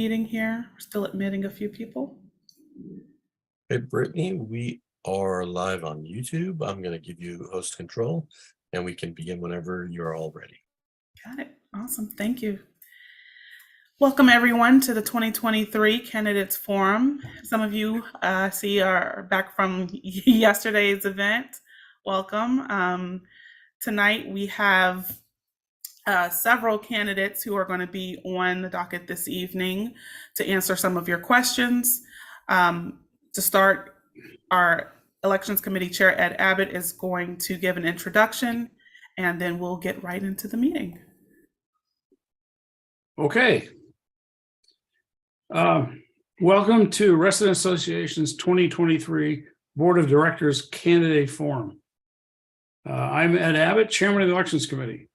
Meeting here. We're still admitting a few people. Hey, Brittany, we are live on YouTube. I'm going to give you host control and we can begin whenever you're all ready. Got it. Awesome. Thank you. Welcome everyone to the 2023 Candidates Forum. Some of you see are back from yesterday's event. Welcome. Tonight we have several candidates who are going to be on the docket this evening to answer some of your questions. To start, our Elections Committee Chair, Ed Abbott, is going to give an introduction, and then we'll get right into the meeting. Okay. Welcome to Resident Association's 2023 Board of Directors Candidate Forum. I'm Ed Abbott, Chairman of the Elections Committee.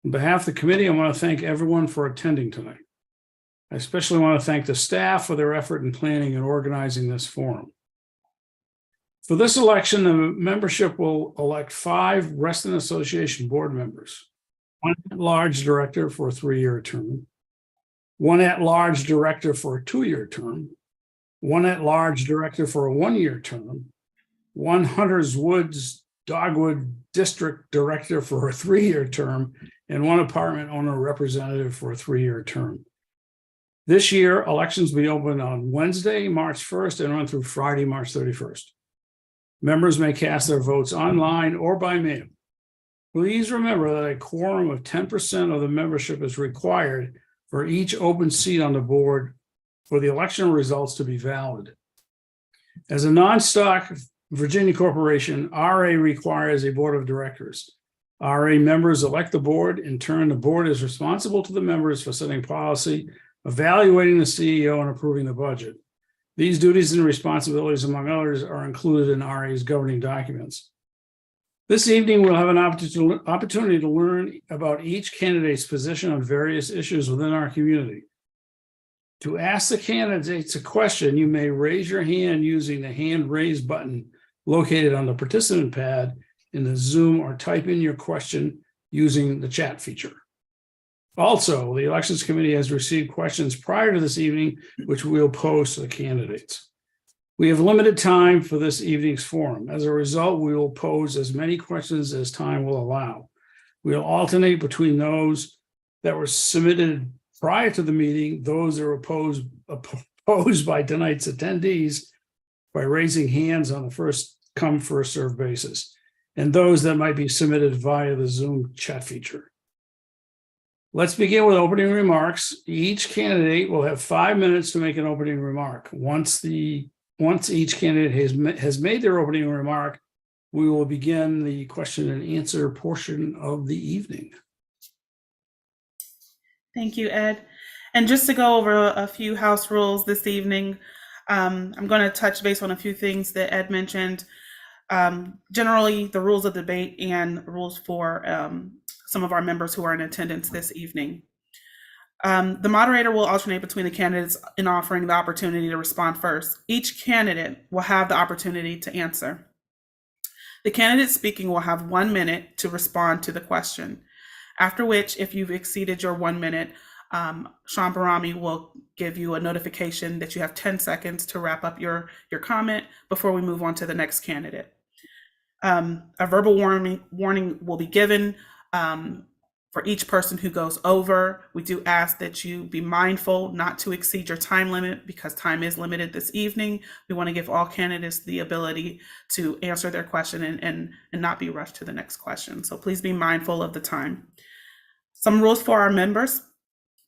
On behalf of the committee, I want to thank everyone for attending tonight. I especially want to thank the staff for their effort in planning and organizing this forum. For this election, the membership will elect 5 Resident Association board members, 1 at-large director for a 3-year term, 1 at-large director for a 2-year term, 1 at-large director for a 1-year term, 1 Hunters Woods Dogwood District Director for a 3-year term, and 1 apartment owner representative for a 3-year term. This year, elections will be open on Wednesday, March 1st, and run through Friday, March 31st. Members may cast their votes online or by mail. Please remember that a quorum of 10% of the membership is required for each open seat on the board for the election results to be valid. As a non-stock Virginia corporation, RA requires a board of directors. RA members elect the board. In turn, the board is responsible to the members for setting policy, evaluating the CEO, and approving the budget. These duties and responsibilities, among others, are included in RA's governing documents. This evening, we'll have an opportunity to learn about each candidate's position on various issues within our community. To ask the candidates a question, you may raise your hand using the hand raise button located on the participant pad in the Zoom, or type in your question using the chat feature. Also, the Elections Committee has received questions prior to this evening, which we'll pose to the candidates. We have limited time for this evening's forum. As a result, we will pose as many questions as time will allow. We'll alternate between those that were submitted prior to the meeting, those that were posed by tonight's attendees by raising hands on a first come, first served basis, and those that might be submitted via the Zoom chat feature. Let's begin with opening remarks. Each candidate will have 5 minutes to make an opening remark. Once each candidate has made their opening remark, we will begin the question and answer portion of the evening. Thank you, Ed. And just to go over a few house rules this evening, I'm going to touch base on a few things that Ed mentioned. Generally, the rules of debate and rules for some of our members who are in attendance this evening. The moderator will alternate between the candidates in offering the opportunity to respond first. Each candidate will have the opportunity to answer. The candidate speaking will have 1 minute to respond to the question, after which, if you've exceeded your 1 minute, Sean Barami will give you a notification that you have 10 seconds to wrap up your comment before we move on to the next candidate. A verbal warning will be given for each person who goes over. We do ask that you be mindful not to exceed your time limit because time is limited this evening. We want to give all candidates the ability to answer their question and not be rushed to the next question. So please be mindful of the time. Some rules for our members.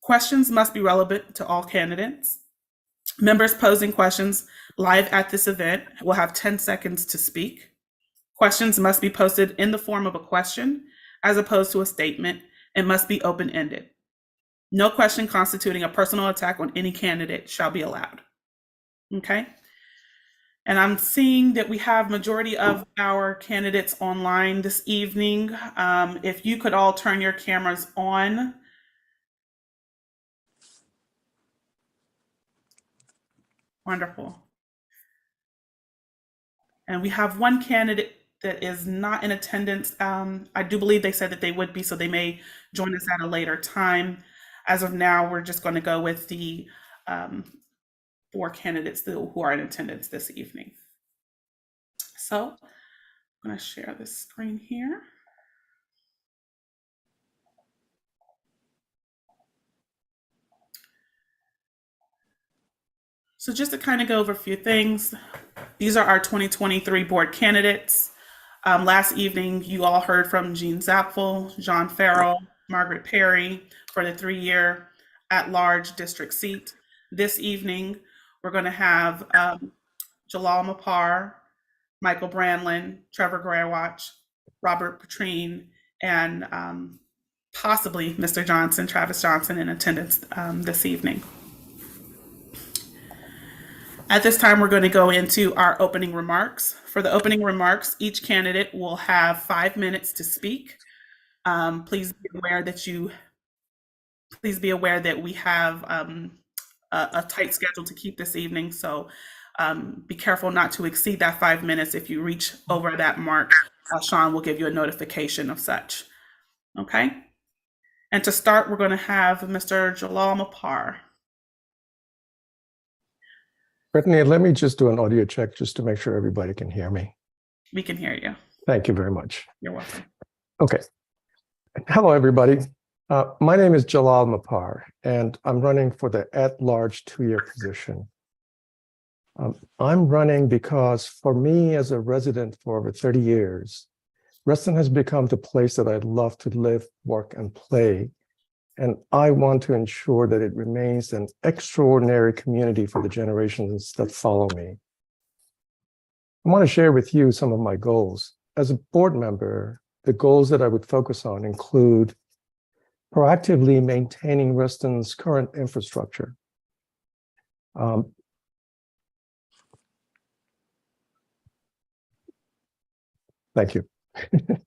Questions must be relevant to all candidates. Members posing questions live at this event will have 10 seconds to speak. Questions must be posted in the form of a question as opposed to a statement, and must be open-ended. No question constituting a personal attack on any candidate shall be allowed. Okay? And I'm seeing that we have majority of our candidates online this evening. If you could all turn your cameras on. Wonderful. And we have 1 candidate that is not in attendance. I do believe they said that they would be, so they may join us at a later time. As of now, we're just going to go with the 4 candidates who are in attendance this evening. So I'm going to share this screen here. So just to kind of go over a few things, these are our 2023 board candidates. Last evening, you all heard from Jean Zapfel, John Farrell, Margaret Perry for the 3-year at-large district seat. This evening, we're going to have Jalal Mapar, Michael Brandlin, Trevor Graywatch, Robert Petrine, and possibly Mr. Johnson, Travis Johnson, in attendance this evening. At this time, we're going to go into our opening remarks. For the opening remarks, each candidate will have 5 minutes to speak. Please be aware that we have a tight schedule to keep this evening, so be careful not to exceed that 5 minutes. If you reach over that mark, Sean will give you a notification of such. Okay? And to start, we're going to have Mr. Jalal Mapar. Brittany, let me just do an audio check just to make sure everybody can hear me. We can hear you. Thank you very much. You're welcome. Okay. Hello, everybody. My name is Jalal Mapar, and I'm running for the at-large 2-year position. I'm running because for me as a resident for over 30 years, Reston has become the place that I'd love to live, work, and play. And I want to ensure that it remains an extraordinary community for the generations that follow me. I want to share with you some of my goals. As a board member, the goals that I would focus on include proactively maintaining Reston's current infrastructure. Thank you. The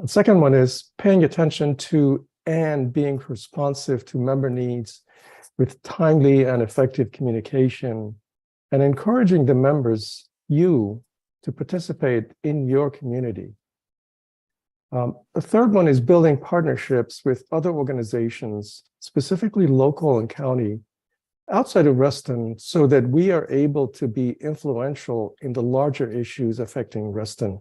second one is paying attention to and being responsive to member needs with timely and effective communication, and encouraging the members, you, to participate in your community. The third one is building partnerships with other organizations, specifically local and county, outside of Reston, so that we are able to be influential in the larger issues affecting Reston.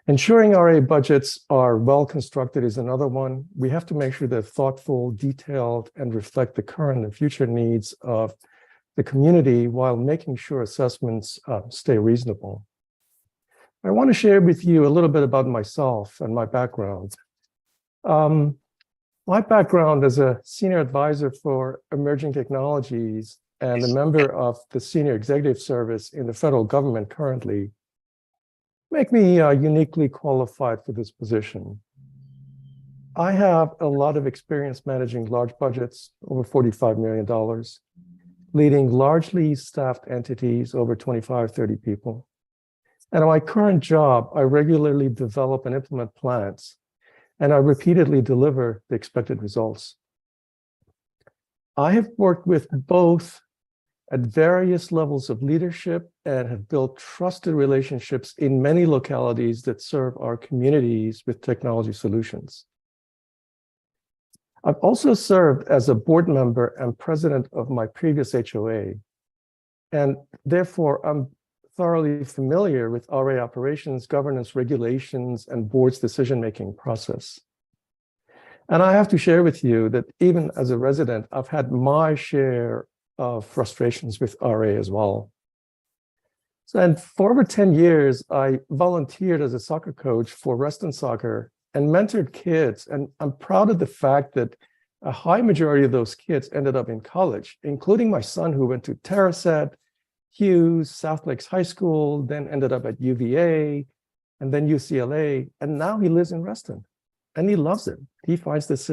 Ensuring RA budgets are well constructed is another one. We have to make sure they're thoughtful, detailed, and reflect the current and future needs of the community while making sure assessments stay reasonable. I want to share with you a little bit about myself and my background. My background as a senior advisor for emerging technologies and a member of the senior executive service in the federal government currently make me uniquely qualified for this position. I have a lot of experience managing large budgets, over $45 million, leading largely staffed entities, over 25, 30 people. And in my current job, I regularly develop and implement plans, and I repeatedly deliver the expected results. I have worked with both at various levels of leadership and have built trusted relationships in many localities that serve our communities with technology solutions. I've also served as a board member and president of my previous HOA, and therefore I'm thoroughly familiar with RA operations, governance, regulations, and board's decision-making process. And I have to share with you that even as a resident, I've had my share of frustrations with RA as well. So, and for over 10 years, I volunteered as a soccer coach for Reston Soccer and mentored kids. And I'm proud of the fact that a high majority of those kids ended up in college, including my son who went to Taraset, Hughes, South Lakes High School, then ended up at UVA, and then UCLA. And now he lives in Reston and he loves it. He finds this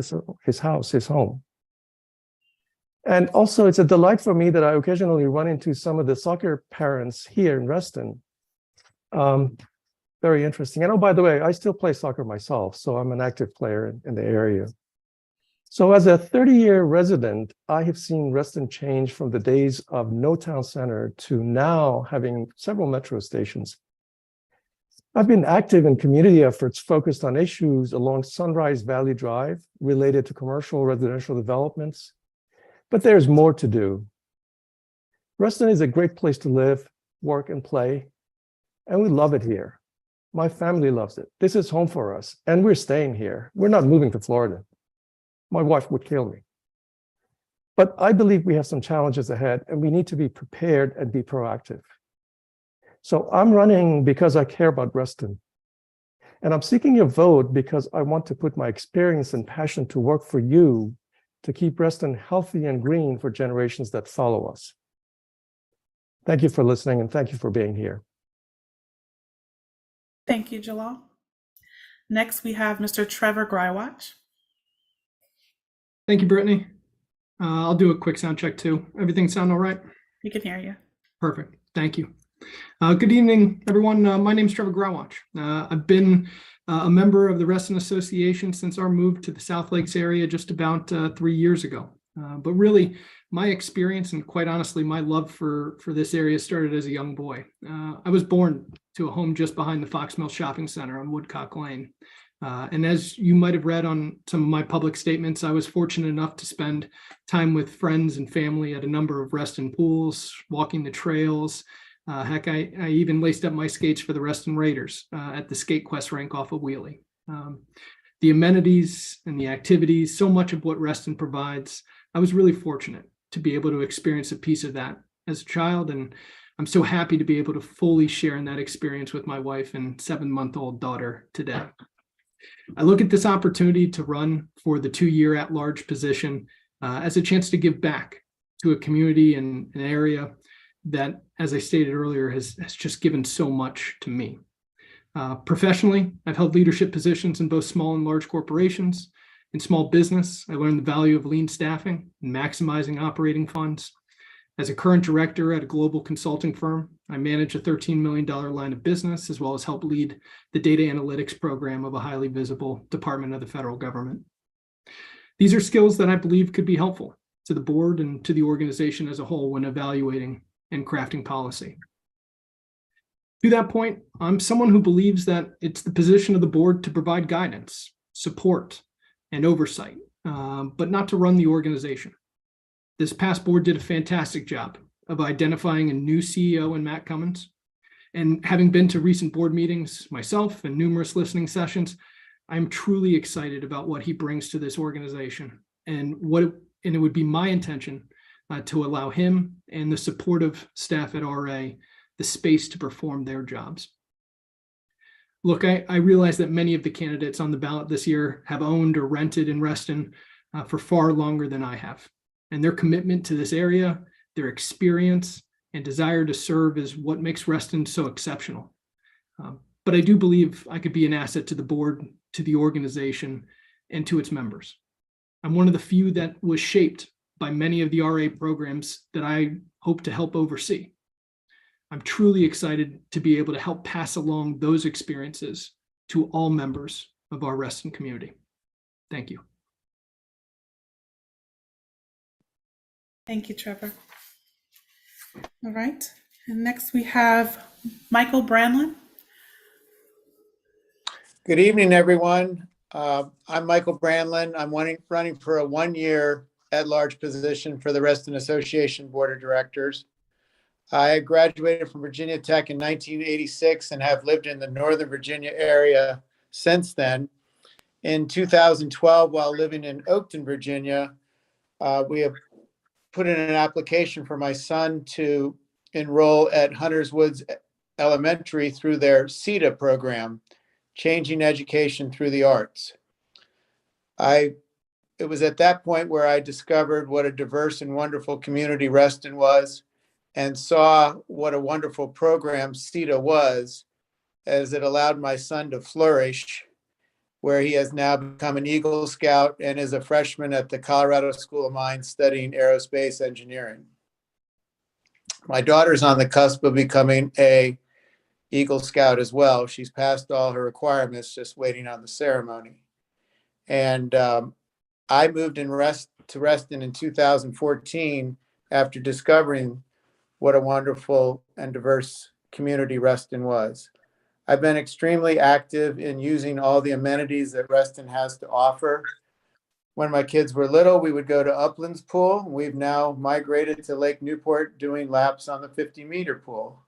his house, his home. And also, it's a delight for me that I occasionally run into some of the soccer parents here in Reston. Very interesting. And oh, by the way, I still play soccer myself, so I'm an active player in the area. So as a 30-year resident, I have seen Reston change from the days of no town center to now having several metro stations. I've been active in community efforts focused on issues along Sunrise Valley Drive related to commercial residential developments, but there's more to do. Reston is a great place to live, work, and play, and we love it here. My family loves it. This is home for us, and we're staying here. We're not moving to Florida. My wife would kill me. But I believe we have some challenges ahead, and we need to be prepared and be proactive. So I'm running because I care about Reston. And I'm seeking your vote because I want to put my experience and passion to work for you to keep Reston healthy and green for generations that follow us. Thank you for listening, and thank you for being here. Thank you, Jalal. Next, we have Mr. Trevor Grywatch. Thank you, Brittany. I'll do a quick sound check too. Everything sound all right? We can hear you. Perfect. Thank you. Good evening, everyone. My name is Trevor Grywatch. I've been a member of the Reston Association since our move to the South Lakes area just about 3 years ago. But really, my experience and quite honestly, my love for this area started as a young boy. I was born to a home just behind the Fox Mill Shopping Center on Woodcock Lane. And as you might have read on some of my public statements, I was fortunate enough to spend time with friends and family at a number of Reston pools, walking the trails. Heck, I even laced up my skates for the Reston Raiders at the Skate Quest rink off of Wheelie. The amenities and the activities, so much of what Reston provides, I was really fortunate to be able to experience a piece of that as a child. And I'm so happy to be able to fully share in that experience with my wife and 7-month-old daughter today. I look at this opportunity to run for the 2-year at-large position as a chance to give back to a community and an area that, as I stated earlier, has just given so much to me. Professionally, I've held leadership positions in both small and large corporations. In small business, I learned the value of lean staffing and maximizing operating funds. As a current director at a global consulting firm, I manage a $13 million line of business, as well as help lead the data analytics program of a highly visible department of the federal government. These are skills that I believe could be helpful to the board and to the organization as a whole when evaluating and crafting policy. To that point, I'm someone who believes that it's the position of the board to provide guidance, support, and oversight, but not to run the organization. This past board did a fantastic job of identifying a new CEO in Matt Cummins. And having been to recent board meetings myself and numerous listening sessions, I'm truly excited about what he brings to this organization and it would be my intention to allow him and the supportive staff at RA the space to perform their jobs. Look, I realize that many of the candidates on the ballot this year have owned or rented in Reston for far longer than I have. And their commitment to this area, their experience and desire to serve is what makes Reston so exceptional. But I do believe I could be an asset to the board, to the organization, and to its members. I'm one of the few that was shaped by many of the RA programs that I hope to help oversee. I'm truly excited to be able to help pass along those experiences to all members of our Reston community. Thank you. Thank you, Trevor. All right. And next we have Michael Branlin. Good evening, everyone. I'm Michael Branlin. I'm running for a 1-year at-large position for the Reston Association Board of Directors. I graduated from Virginia Tech in 1986 and have lived in the Northern Virginia area since then. In 2012, while living in Oakton, Virginia, we have put in an application for my son to enroll at Hunters Woods Elementary through their CETA program, Changing Education Through the Arts. It was at that point where I discovered what a diverse and wonderful community Reston was and saw what a wonderful program CETA was, as it allowed my son to flourish, where he has now become an Eagle Scout and is a freshman at the Colorado School of Mines studying aerospace engineering. My daughter's on the cusp of becoming a Eagle Scout as well. She's passed all her requirements, just waiting on the ceremony. And I moved to Reston in 2014 after discovering what a wonderful and diverse community Reston was. I've been extremely active in using all the amenities that Reston has to offer, When my kids were little, we would go to Uplands Pool. We've now migrated to Lake Newport doing laps on the 50-meter pool.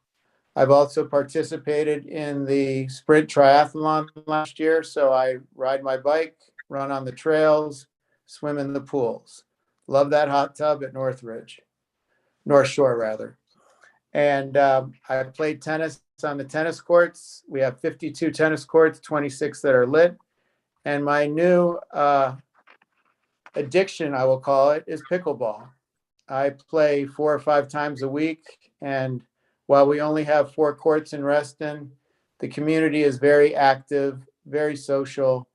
I've also participated in the sprint triathlon last year. So I ride my bike, run on the trails, swim in the pools. Love that hot tub at North Shore rather. And I played tennis on the tennis courts. We have 52 tennis courts, 26 that are lit. And my new addiction, I will call it, is pickleball. I play 4 or 5 times a week. And while we only have 4 courts in Reston, the community is very active, very social.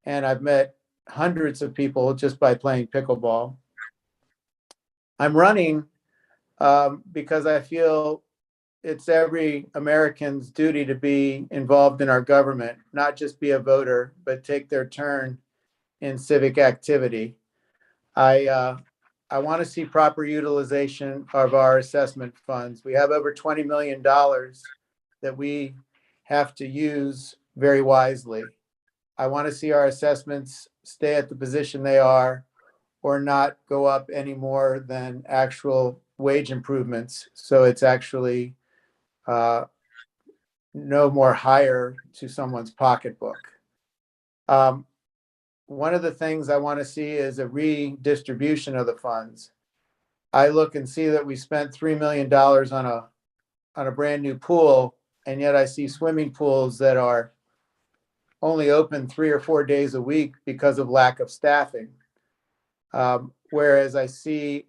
And I've met hundreds of people just by playing pickleball. I'm running because I feel it's every American's duty to be involved in our government, not just be a voter, but take their turn in civic activity. I want to see proper utilization of our assessment funds. We have over $20 million that we have to use very wisely. I want to see our assessments stay at the position they are or not go up any more than actual wage improvements. So it's actually no more higher to someone's pocketbook. One of the things I want to see is a redistribution of the funds. I look and see that we spent $3 million on a brand new pool, and yet I see swimming pools that are only open 3 or 4 days a week because of lack of staffing. Whereas I see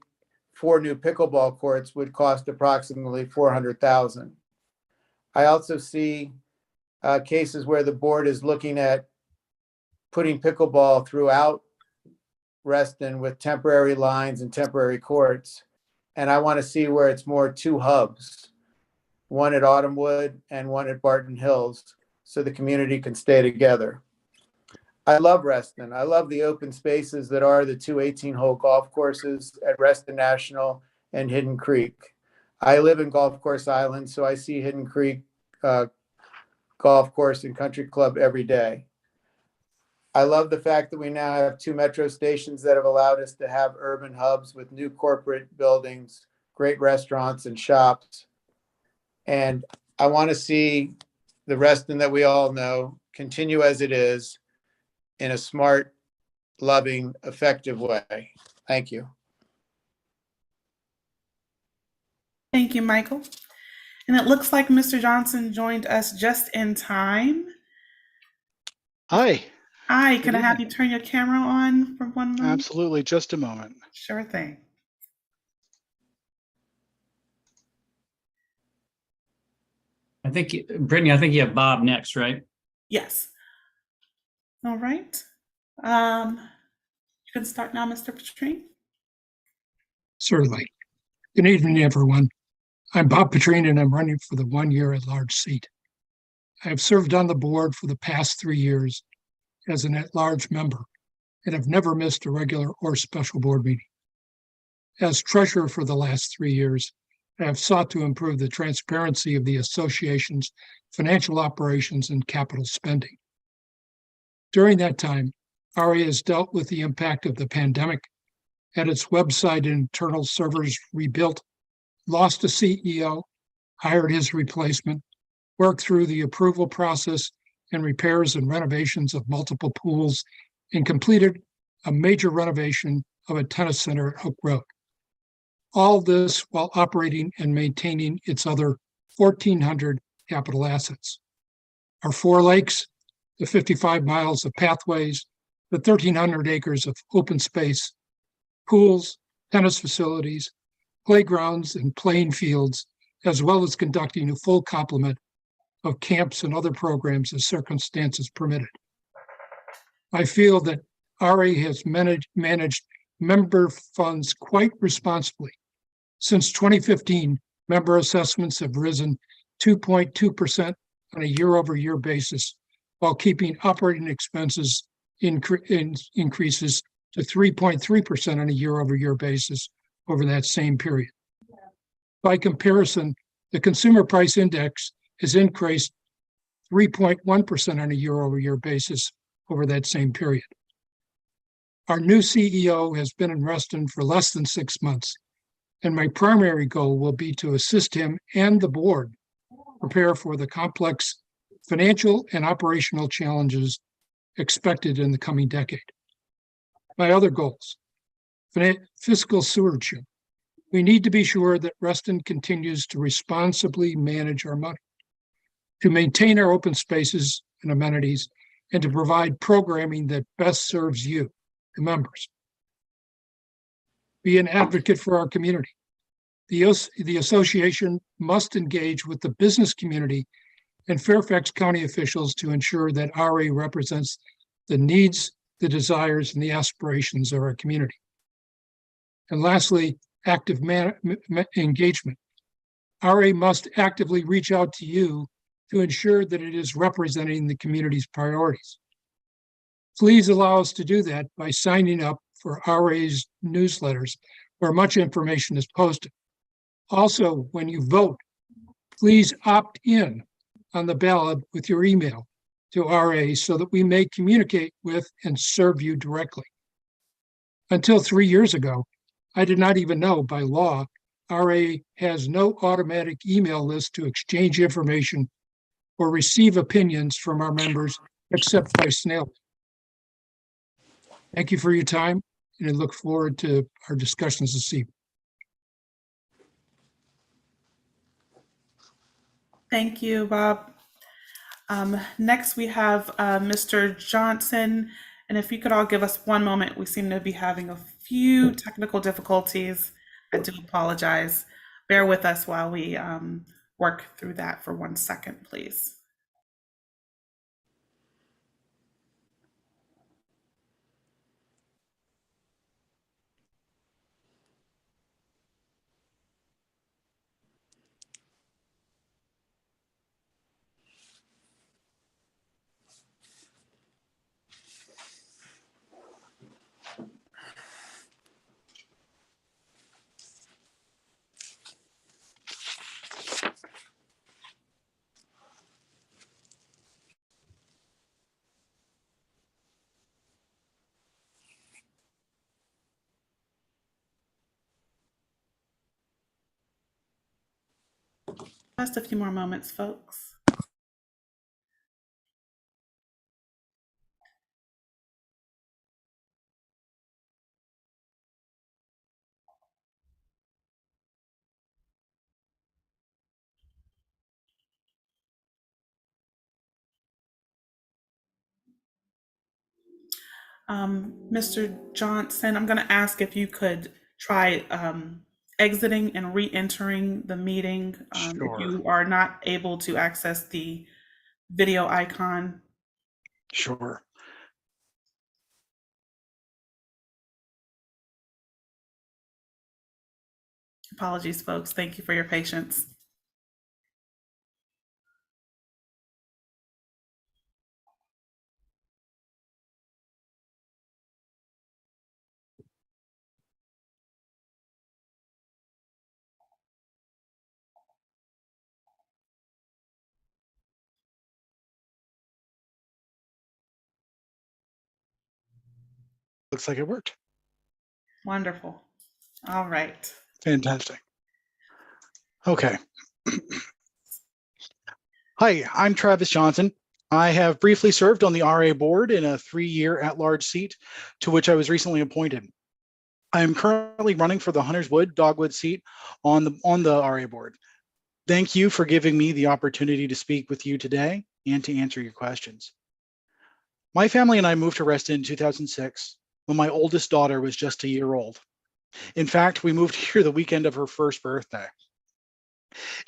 4 new pickleball courts would cost approximately $400,000. I also see cases where the board is looking at putting pickleball throughout Reston with temporary lines and temporary courts. And I want to see where it's more 2 hubs, one at Autumnwood and one at Barton Hills, so the community can stay together. I love Reston. I love the open spaces that are the 2 18-hole golf courses at Reston National and Hidden Creek. I live in Golf Course Island, so I see Hidden Creek Golf Course and Country Club every day. I love the fact that we now have 2 metro stations that have allowed us to have urban hubs with new corporate buildings, great restaurants and shops. And I want to see the Reston that we all know continue as it is in a smart, loving, effective way. Thank you. Thank you, Michael. And it looks like Mr. Johnson joined us just in time. Hi, Hi, Good can I have evening. you turn your camera on for 1 moment? absolutely. Just a moment. Sure thing. Brittany, I think you have Bob next, right? Yes. All right. You can start now, Mr. Petrine. Certainly. Good evening, everyone. I'm Bob Petrine, and I'm running for the 1-year at-large seat. I have served on the board for the past 3 years as an at-large member and have never missed a regular or special board meeting. As treasurer for the last 3 years, I have sought to improve the transparency of the association's financial operations and capital spending. During that time, RA has dealt with the impact of the pandemic, had its website and internal servers rebuilt, lost a CEO, hired his replacement, worked through the approval process and repairs and renovations of multiple pools, and completed a major renovation of a tennis center at Hook Road. All this while operating and maintaining its other 1,400 capital assets. Our 4 lakes, the 55 miles of pathways, the 1,300 acres of open space, pools, tennis facilities, playgrounds, and playing fields, as well as conducting a full complement of camps and other programs as circumstances permitted. I feel that RA has managed member funds quite responsibly. Since 2015, member assessments have risen 2.2% on a year-over-year basis, while keeping operating expenses increases to 3.3% on a year-over-year basis over that same period. By comparison, the consumer price index has increased 3.1% on a year-over-year basis over that same period. Our new CEO has been in Reston for less than 6 months, and my primary goal will be to assist him and the board prepare for the complex financial and operational challenges expected in the coming decade. My other goals: fiscal stewardship. We need to be sure that Reston continues to responsibly manage our money, to maintain our open spaces and amenities, and to provide programming that best serves you, the members. Be an advocate for our community. The association must engage with the business community and Fairfax County officials to ensure that RA represents the needs, the desires, and the aspirations of our community. And lastly, active engagement. RA must actively reach out to you to ensure that it is representing the community's priorities. Please allow us to do that by signing up for RA's newsletters, where much information is posted. Also, when you vote, please opt in on the ballot with your email to RA so that we may communicate with and serve you directly. Until 3 years ago, I did not even know by law, RA has no automatic email list to exchange information or receive opinions from our members except by snail. Thank you for your time, and I look forward to our discussions this evening. Thank you, Bob. Next, we have Mr. Johnson. And if you could all give us one moment, we seem to be having a few technical difficulties. I do apologize. Bear with us while we work through that for 1 second, please. Just a few more moments, folks. Mr. Johnson, I'm going to ask if you could try exiting and re-entering the meeting. If Sure. you are not able to access the video icon. Sure. Apologies, folks. Thank you for your patience. Looks like it worked. Wonderful. All right. Fantastic. Okay. Hi, I'm Travis Johnson. I have briefly served on the RA board in a 3-year at-large seat to which I was recently appointed. I am currently running for the Hunters Wood Dogwood seat on the RA board. Thank you for giving me the opportunity to speak with you today and to answer your questions. My family and I moved to Reston in 2006 when my oldest daughter was just a year old. In fact, we moved here the weekend of her first birthday.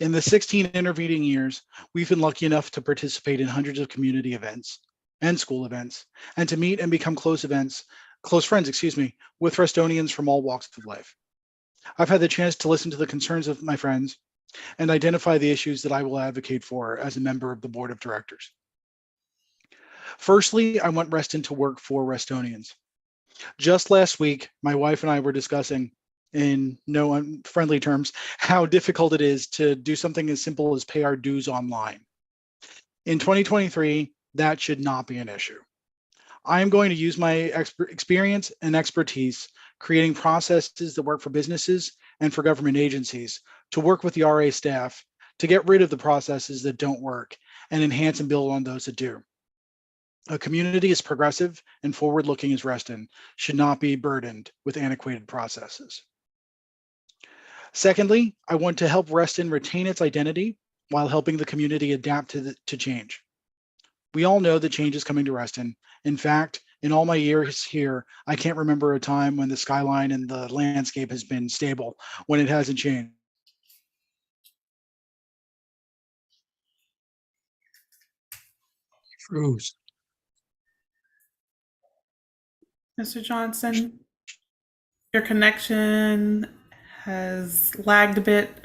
In the 16 intervening years, we've been lucky enough to participate in hundreds of community events and school events, and to meet and become close friends, with Restonians from all walks of life. I've had the chance to listen to the concerns of my friends and identify the issues that I will advocate for as a member of the board of directors. Firstly, I want Reston to work for Restonians. Just last week, my wife and I were discussing, in no unfriendly terms, how difficult it is to do something as simple as pay our dues online. In 2023, that should not be an issue. I am going to use my experience and expertise creating processes that work for businesses and for government agencies to work with the RA staff to get rid of the processes that don't work and enhance and build on those that do. A community as progressive and forward-looking as Reston should not be burdened with antiquated processes. Secondly, I want to help Reston retain its identity while helping the community adapt to change. We all know that change is coming to Reston. In fact, in all my years here, I can't remember a time when the skyline and the landscape has been stable when it hasn't changed. Froze. Mr. Johnson, your connection has lagged a bit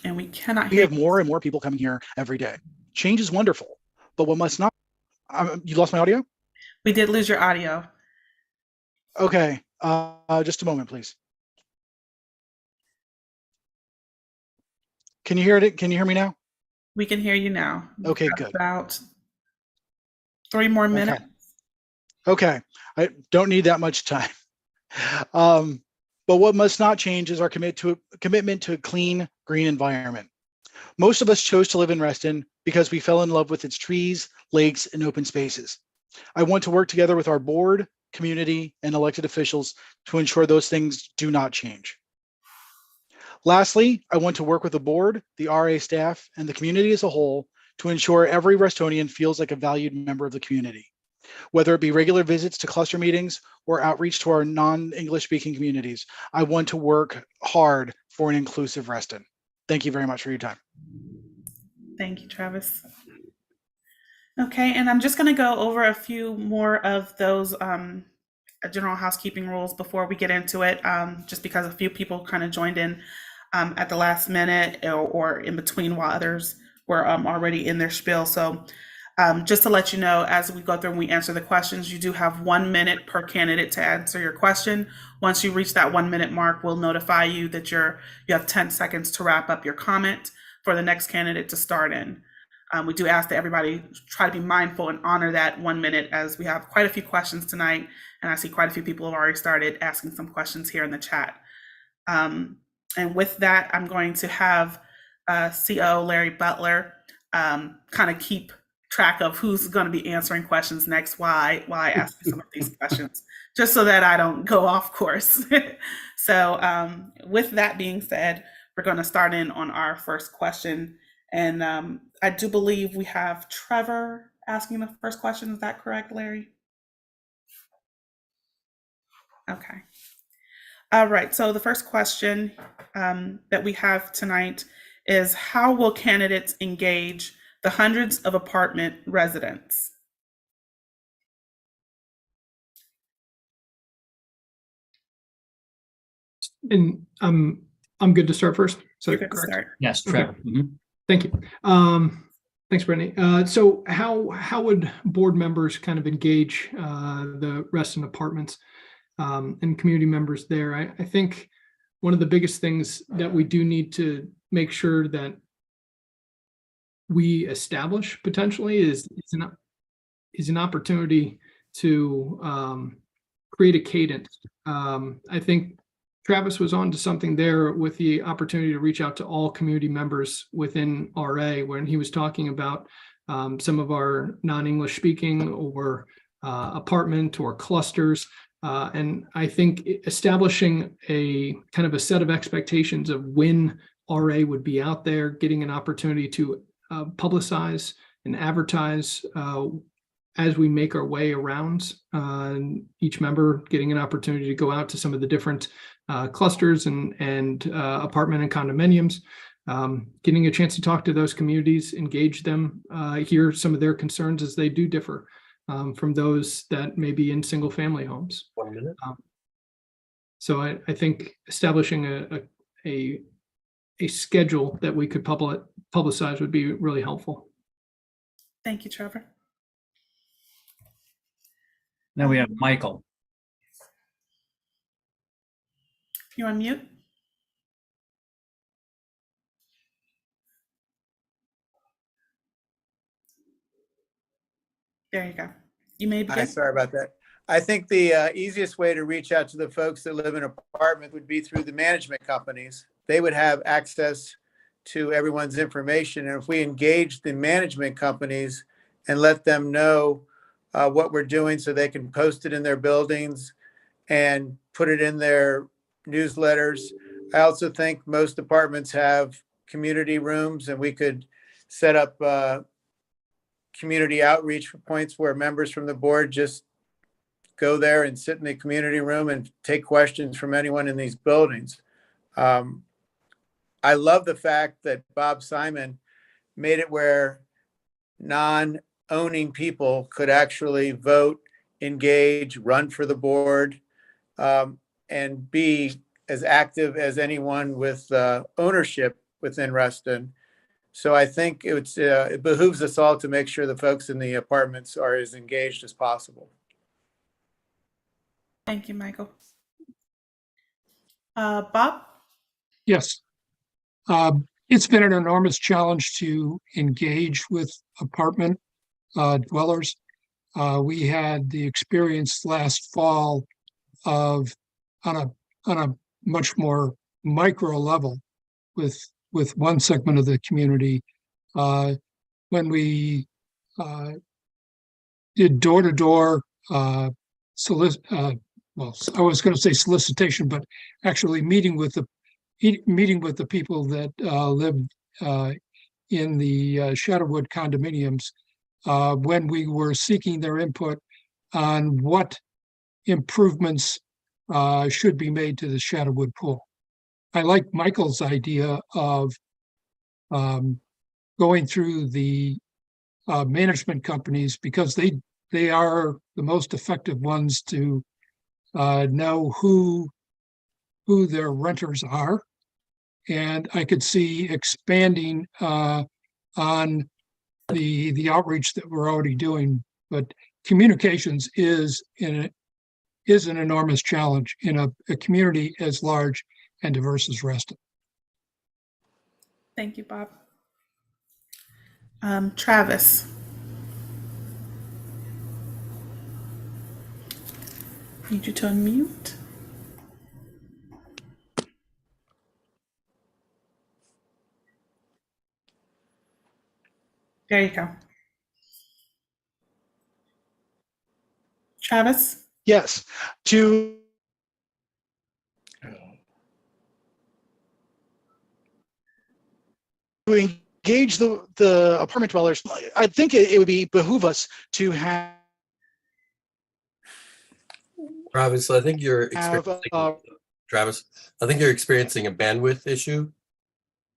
and we cannot We hear have more and more people coming here every day. Change is wonderful, but what must not, you lost my audio? We did lose your audio. Okay, just a moment, please. Can you hear it? Can you hear me now? We can hear you now. Okay, We've got good. About 3 more minutes. Okay, I don't need that much time. But what must not change is our commitment to a clean, green environment. Most of us chose to live in Reston because we fell in love with its trees, lakes, and open spaces. I want to work together with our board, community, and elected officials to ensure those things do not change. Lastly, I want to work with the board, the RA staff, and the community as a whole to ensure every Restonian feels like a valued member of the community, whether it be regular visits to cluster meetings or outreach to our non-English speaking communities. I want to work hard for an inclusive Reston. Thank you very much for your time. Thank you, Travis. Okay, and I'm just going to go over a few more of those general housekeeping rules before we get into it, just because a few people kind of joined in at the last minute or in between while others were already in their spiel. So just to let you know, as we go through and we answer the questions, you do have 1 minute per candidate to answer your question. Once you reach that 1 minute mark, we'll notify you that you have 10 seconds to wrap up your comment for the next candidate to start in. We do ask that everybody try to be mindful and honor that 1 minute, as we have quite a few questions tonight, and I see quite a few people have already started asking some questions here in the chat. And with that, I'm going to have CO Larry Butler kind of keep track of who's going to be answering questions next while I ask some of these questions, just so that I don't go off course. So with that being said, we're going to start in on our first question. And I do believe we have Trevor asking the first question. Is that correct, Larry? Okay. All right. So the first question that we have tonight is, how will candidates engage the hundreds of apartment residents? And I'm good to start first. So You're good to correct. start. Yes, Okay. Trevor. Mhm. Thank you. Thanks, Brittany. So how would board members kind of engage the Reston Apartments and community members there? I think one of the biggest things that we do need to make sure that we establish potentially is an opportunity to create a cadence. I think Travis was on to something there with the opportunity to reach out to all community members within RA when he was talking about some of our non-English speaking or apartment or clusters. And I think establishing a kind of a set of expectations of when RA would be out there, getting an opportunity to publicize and advertise as we make our way around, each member getting an opportunity to go out to some of the different clusters and apartment and condominiums, getting a chance to talk to those communities, engage them, hear some of their concerns as they do differ from those that may be in single family homes. 1 minute. So I think establishing a schedule that we could publicize would be really helpful. Thank you, Trevor. Now we have Michael. You're on mute. There you go. You may Hi, begin. sorry about that. I think the easiest way to reach out to the folks that live in an apartment would be through the management companies. They would have access to everyone's information. And if we engage the management companies and let them know what we're doing so they can post it in their buildings and put it in their newsletters. I also think most apartments have community rooms, and we could set up community outreach points where members from the board just go there and sit in the community room and take questions from anyone in these buildings. I love the fact that Bob Simon made it where non-owning people could actually vote, engage, run for the board, and be as active as anyone with ownership within Reston. So I think it behooves us all to make sure the folks in the apartments are as engaged as possible. Thank you, Michael. Bob? Yes. It's been an enormous challenge to engage with apartment dwellers. We had the experience last fall of on a much more micro level with one segment of the community when we did door-to-door well, I was going to say solicitation, but actually meeting with the people that live in the Shadowwood condominiums when we were seeking their input on what improvements should be made to the Shadowwood pool. I like Michael's idea of going through the management companies because they are the most effective ones to know who their renters are. And I could see expanding on the outreach that we're already doing, but communications is an enormous challenge in a community as large and diverse as Reston. Thank you, Bob. Travis? Need you to unmute. There you go. Travis? Yes, to engage the apartment dwellers, I think it would behoove us to have Travis, I think you're experiencing a bandwidth issue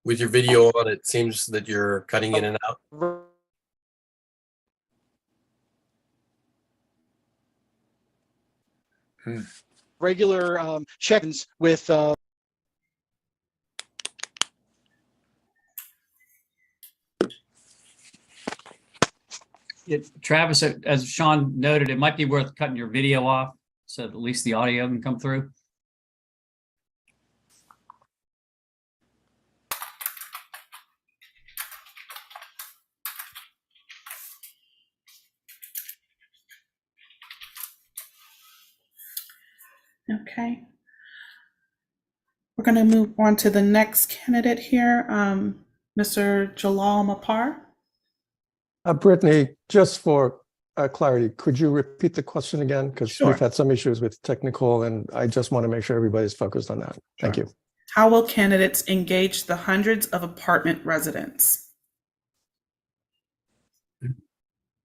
with your video on. It seems that you're cutting in and out. regular check-ins with Travis, as Sean noted, it might be worth cutting your video off so at least the audio can come through. Okay. We're going to move on to the next candidate here, Mr. Jalal Mapar. Brittany, just for clarity, could you repeat the question again? Because Sure. we've had some issues with technical, and I just want to make sure everybody's focused on that. Thank you. How will candidates engage the hundreds of apartment residents?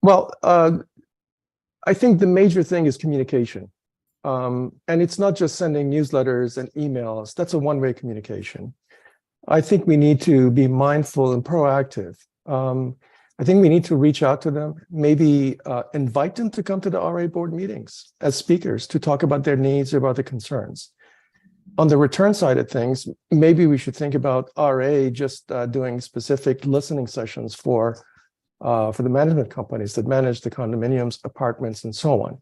Well, I think the major thing is communication. And it's not just sending newsletters and emails. That's a one-way communication. I think we need to be mindful and proactive. I think we need to reach out to them, maybe invite them to come to the RA board meetings as speakers to talk about their needs, about their concerns. On the return side of things, maybe we should think about RA just doing specific listening sessions for the management companies that manage the condominiums, apartments, and so on.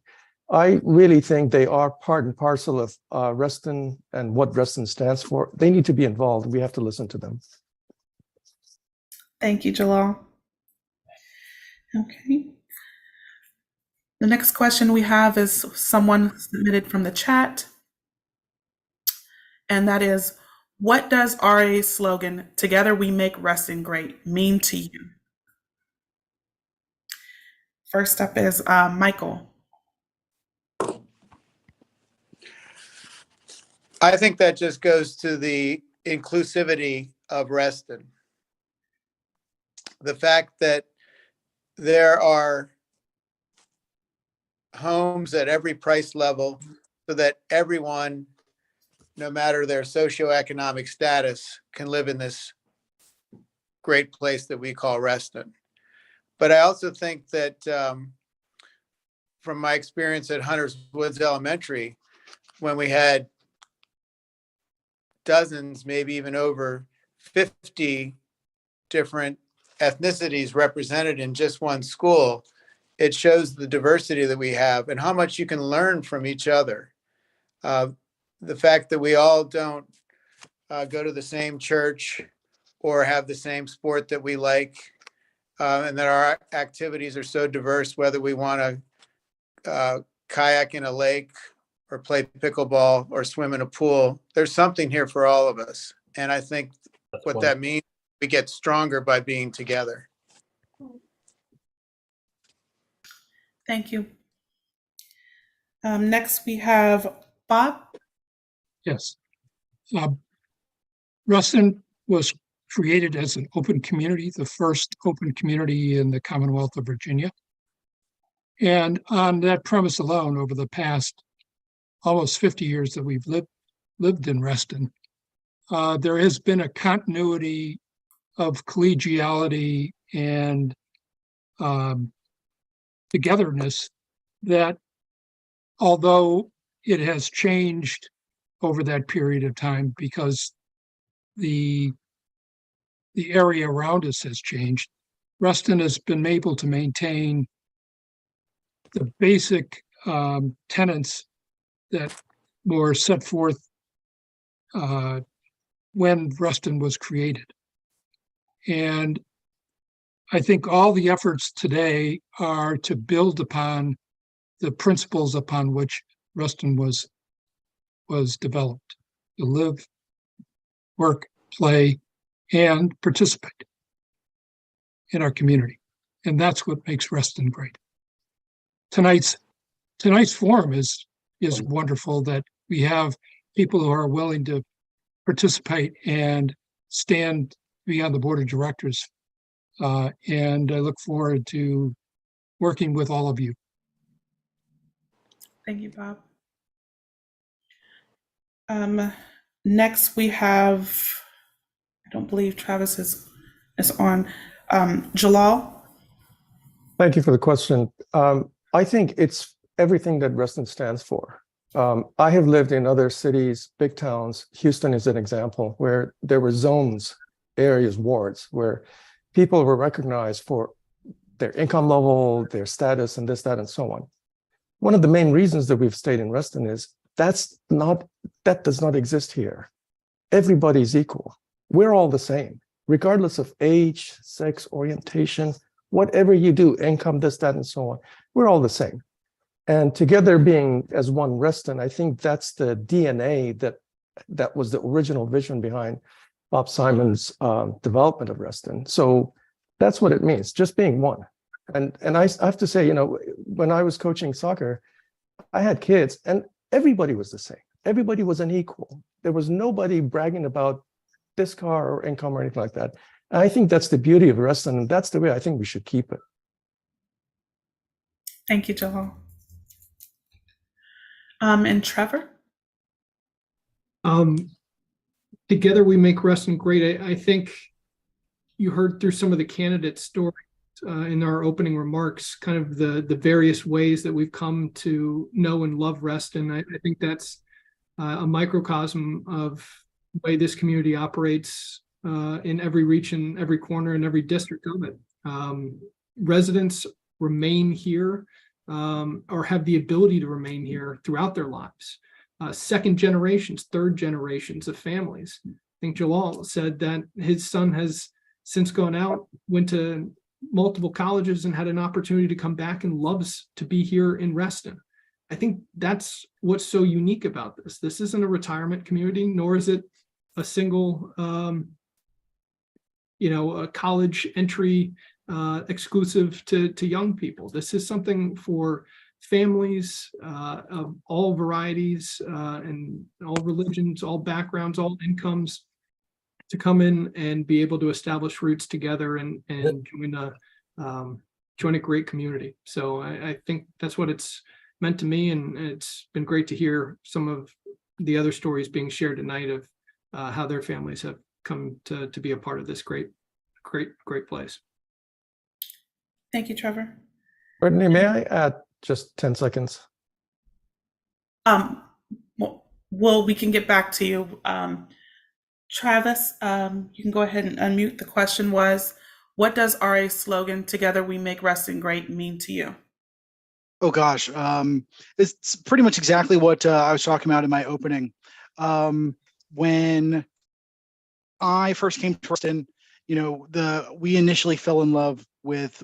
I really think they are part and parcel of Reston and what Reston stands for. They need to be involved. We have to listen to them. Thank you, Jalal. Okay. The next question we have is someone submitted from the chat. And that is, what does RA's slogan, "Together we make Reston great," mean to you? First up is Michael. I think that just goes to the inclusivity of Reston. The fact that there are homes at every price level so that everyone, no matter their socioeconomic status, can live in this great place that we call Reston. But I also think that from my experience at Hunters Woods Elementary, when we had dozens, maybe even over 50 different ethnicities represented in just one school, it shows the diversity that we have and how much you can learn from each other. The fact that we all don't go to the same church or have the same sport that we like, and that our activities are so diverse, whether we want to kayak in a lake or play pickleball or swim in a pool, there's something here for all of us. And I think That's what wonderful. that means, we get stronger by being together. Thank you. Next, we have Bob. Yes. Ruston was created as an open community, the first open community in the Commonwealth of Virginia. And on that premise alone, over the past almost 50 years that we've lived in Reston, there has been a continuity of collegiality and togetherness that, although it has changed over that period of time because the area around us has changed, Reston has been able to maintain the basic tenets that were set forth when Reston was created. And I think all the efforts today are to build upon the principles upon which Reston was developed: to live, work, play, and participate in our community. And that's what makes Reston great. Tonight's forum is wonderful, that we have people who are willing to participate and be on the board of directors. And I look forward to working with all of you. Thank you, Bob. Next, we have, I don't believe Travis is on, Jalal. Thank you for the question. I think it's everything that Reston stands for. I have lived in other cities, big towns. Houston is an example where there were zones, areas, wards, where people were recognized for their income level, their status, and this, that, and so on. One of the main reasons that we've stayed in Reston is that does not exist here. Everybody's equal. We're all the same, regardless of age, sex, orientation, whatever you do, income, this, that, and so on. We're all the same. And together being as one Reston, I think that's the DNA that was the original vision behind Bob Simon's development of Reston. So that's what it means, just being one. And I have to say, when I was coaching soccer, I had kids and everybody was the same. Everybody was an equal. There was nobody bragging about this car or income or anything like that. And I think that's the beauty of Reston, and that's the way I think we should keep it. Thank you, Jalal. And Trevor? Together we make Reston great. I think you heard through some of the candidate stories in our opening remarks, kind of the various ways that we've come to know and love Reston. I think that's a microcosm of the way this community operates in every region, every corner, and every district of it. Residents remain here or have the ability to remain here throughout their lives. Second generations, third generations of families. I think Jalal said that his son has since gone out, went to multiple colleges and had an opportunity to come back and loves to be here in Reston. I think that's what's so unique about this. This isn't a retirement community, nor is it a single, a college entry exclusive to young people. This is something for families of all varieties and all religions, all backgrounds, all incomes, to come in and be able to establish roots together and join a great community. So I think that's what it's meant to me, and it's been great to hear some of the other stories being shared tonight of how their families have come to be a part of this great place. Thank you, Trevor. Brittany, may I add just 10 seconds? Well, we can get back to you. Travis, you can go ahead and unmute. The question was, what does RA's slogan, "Together we make Reston great," mean to you? Oh gosh, it's pretty much exactly what I was talking about in my opening. When I first came to Reston, we initially fell in love with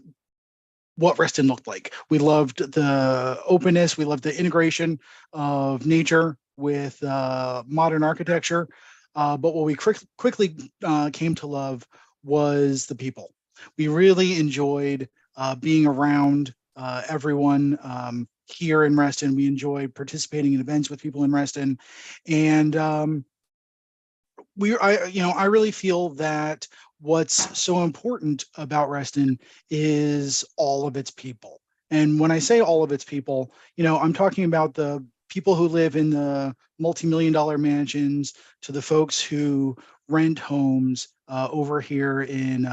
what Reston looked like. We loved the openness, we loved the integration of nature with modern architecture. But what we quickly came to love was the people. We really enjoyed being around everyone here in Reston. We enjoyed participating in events with people in Reston, and I really feel that what's so important about Reston is all of its people. And when I say all of its people, I'm talking about the people who live in the multi-million-dollar mansions to the folks who rent homes over here in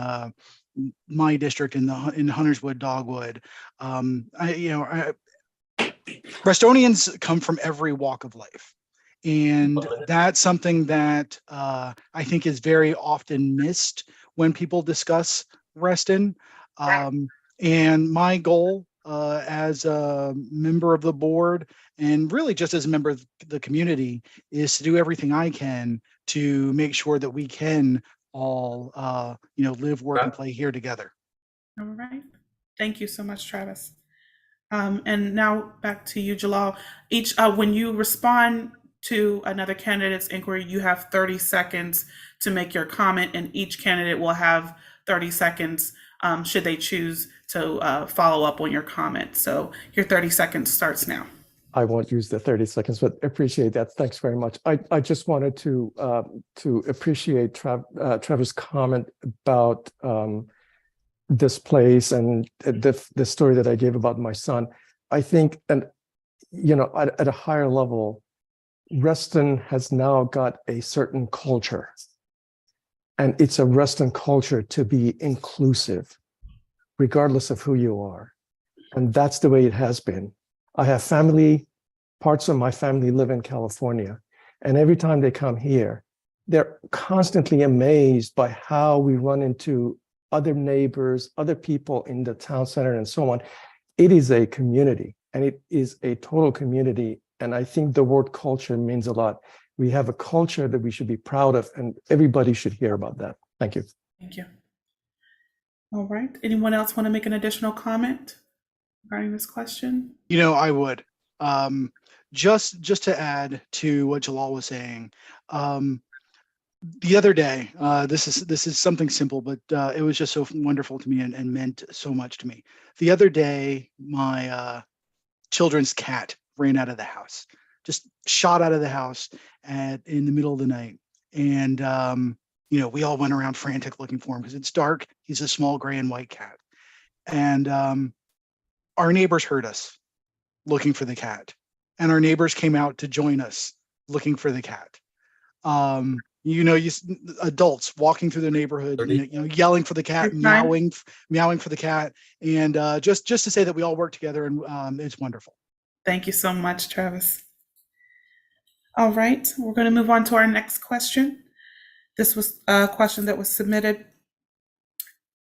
my district in Hunterswood, Dogwood. Restonians come from every walk of life. And that's something that I think is very often missed when people discuss Reston. And my goal as a member of the board, and really just as a member of the community, is to do everything I can to make sure that we can all live, work, and play here together. All right. Thank you so much, Travis. And now back to you, Jalal. When you respond to another candidate's inquiry, you have 30 seconds to make your comment, and each candidate will have 30 seconds should they choose to follow up on your comment. So your 30 seconds starts now. I won't use the 30 seconds, but appreciate that. Thanks very much. I just wanted to appreciate Trevor's comment about this place and the story that I gave about my son. I think, and at a higher level, Reston has now got a certain culture, and it's a Reston culture to be inclusive, regardless of who you are. And that's the way it has been. I have parts of my family live in California, and every time they come here, they're constantly amazed by how we run into other neighbors, other people in the town center, and so on. It is a community, and it is a total community. And I think the word culture means a lot. We have a culture that we should be proud of, and everybody should hear about that. Thank you. Thank you. All right. Anyone else want to make an additional comment regarding this question? I would. Just to add to what Jalal was saying, the other day, this is something simple, but it was just so wonderful to me and meant so much to me. The other day, my children's cat ran out of the house, just shot out of the house in the middle of the night. And, we all went around frantic looking for him because it's dark. He's a small gray and white cat. And our neighbors heard us looking for the cat. And our neighbors came out to join us looking for the cat. Adults walking through the neighborhood, yelling for the cat, meowing for the cat. And just to say that we all work together, and it's wonderful. Thank you so much, Travis. All right, we're going to move on to our next question. This was a question that was submitted.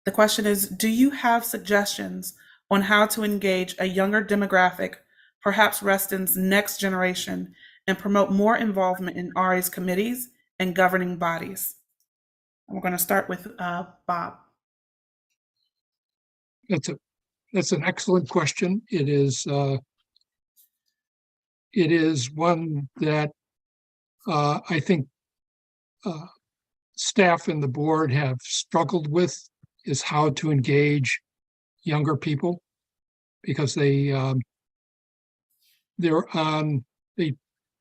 The question is, do you have suggestions on how to engage a younger demographic, perhaps Reston's next generation, and promote more involvement in RA's committees and governing bodies? And we're going to start with Bob. that's an excellent question. It is one that I think staff and the board have struggled with, is how to engage younger people, because they're on,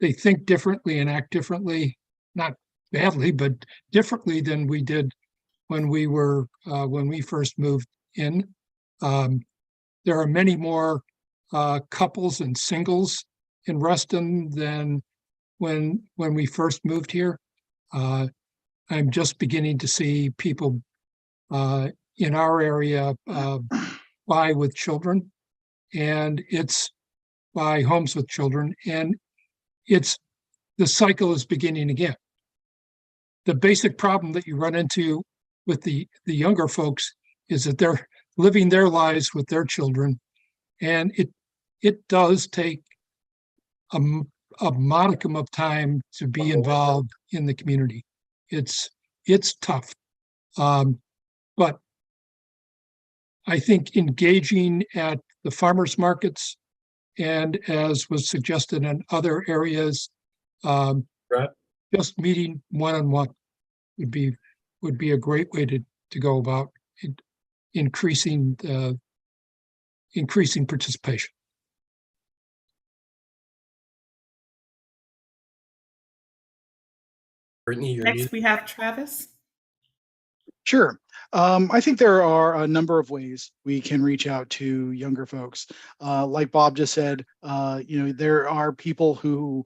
they think differently and act differently, not badly, but differently than we did when we first moved in. There are many more couples and singles in Ruston than when we first moved here. I'm just beginning to see people in our area buy with children, and it's buy homes with children, and the cycle is beginning again. The basic problem that you run into with the younger folks is that they're living their lives with their children, and it does take a modicum of time to be involved in the community. It's tough, but I think engaging at the farmers markets, and as was suggested in other areas, Right. just meeting one-on-one would be a great way to go about increasing participation. Brittany, you're Next, muted. we have Travis. Sure. I think there are a number of ways we can reach out to younger folks. Like Bob just said, there are people who,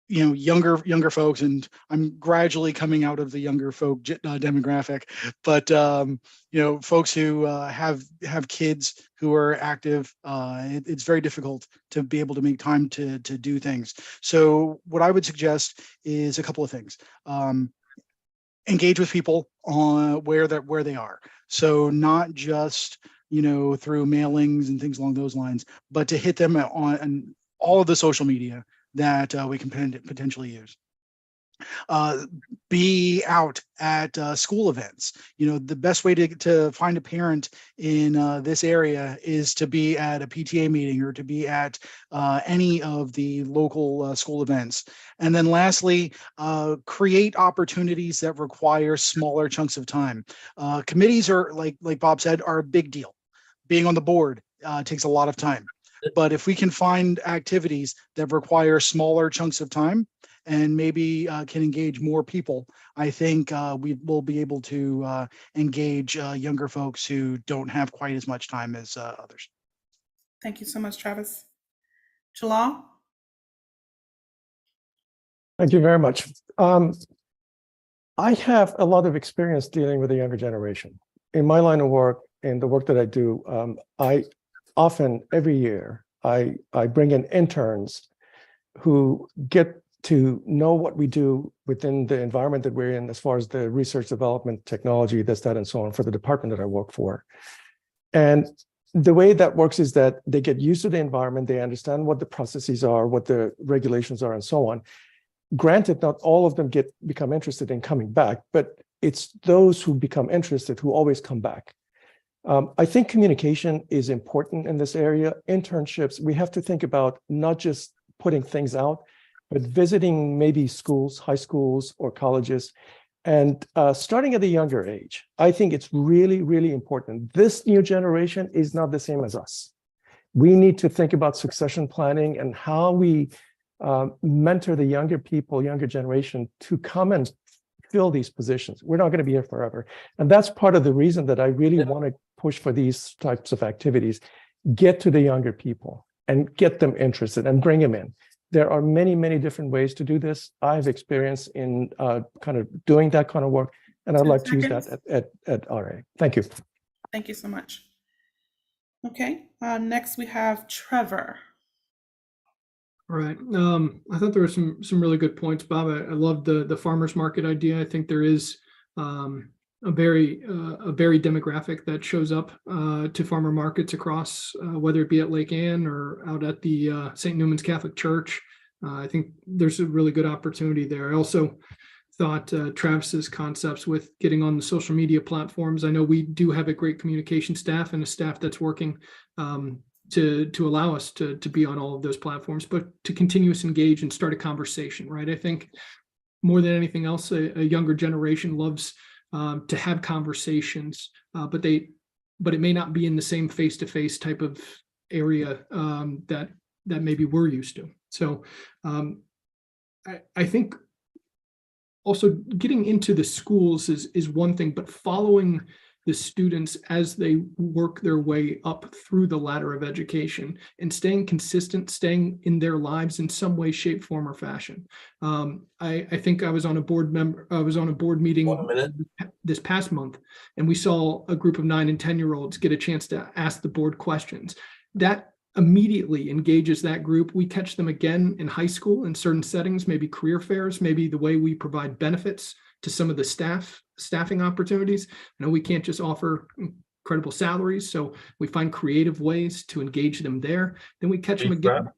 younger folks, and I'm gradually coming out of the younger folk demographic, but folks who have kids who are active. It's very difficult to be able to make time to do things. So what I would suggest is a couple of things. Engage with people on where they are. So not just, through mailings and things along those lines, but to hit them on all of the social media that we can potentially use. Be out at school events. The best way to find a parent in this area is to be at a PTA meeting or to be at any of the local school events. And then lastly, create opportunities that require smaller chunks of time. Committees are, like Bob said, are a big deal. Being on the board takes a lot of time. But if we can find activities that require smaller chunks of time and maybe can engage more people, I think we will be able to engage younger folks who don't have quite as much time as others. Thank you so much, Travis. Jalal? Thank you very much. I have a lot of experience dealing with the younger generation. In my line of work, in the work that I do, I often, every year, I bring in interns who get to know what we do within the environment that we're in, as far as the research, development, technology, this, that, and so on, for the department that I work for. And the way that works is that they get used to the environment, they understand what the processes are, what the regulations are, and so on. Granted, not all of them become interested in coming back, but it's those who become interested who always come back. I think communication is important in this area. Internships, we have to think about not just putting things out, but visiting maybe schools, high schools or colleges, and starting at a younger age. I think it's really, really important. This new generation is not the same as us. We need to think about succession planning and how we mentor the younger people, younger generation, to come and fill these positions. We're not going to be here forever. And that's part of the reason that I really want to push for these types of activities. Get to the younger people and get them interested and bring them in. There are many, many different ways to do this. I have experience in kind of doing that kind of work, and I'd like to use that at RA. Thank you. Thank you so much. Okay, next we have Trevor. All right. I thought there were some really good points, Bob. I love the farmers market idea. I think there is a very demographic that shows up to farmer markets across, whether it be at Lake Ann or out at the St. Newman's Catholic Church. I think there's a really good opportunity there. I also thought Travis's concepts with getting on the social media platforms. I know we do have a great communication staff and a staff that's working to allow us to be on all of those platforms, but to continuous engage and start a conversation, right? I think more than anything else, a younger generation loves to have conversations, but it may not be in the same face-to-face type of area that maybe we're used to. So I think also getting into the schools is one thing, but following the students as they work their way up through the ladder of education and staying consistent, staying in their lives in some way, shape, form, or fashion. I think I was on a board meeting 1 minute. this past month, and we saw a group of 9 and 10-year-olds get a chance to ask the board questions. That immediately engages that group. We catch them again in high school in certain settings, maybe career fairs, maybe the way we provide benefits to some of the staffing opportunities. I know we can't just offer incredible salaries, so we find creative ways to engage them there. Then we catch them again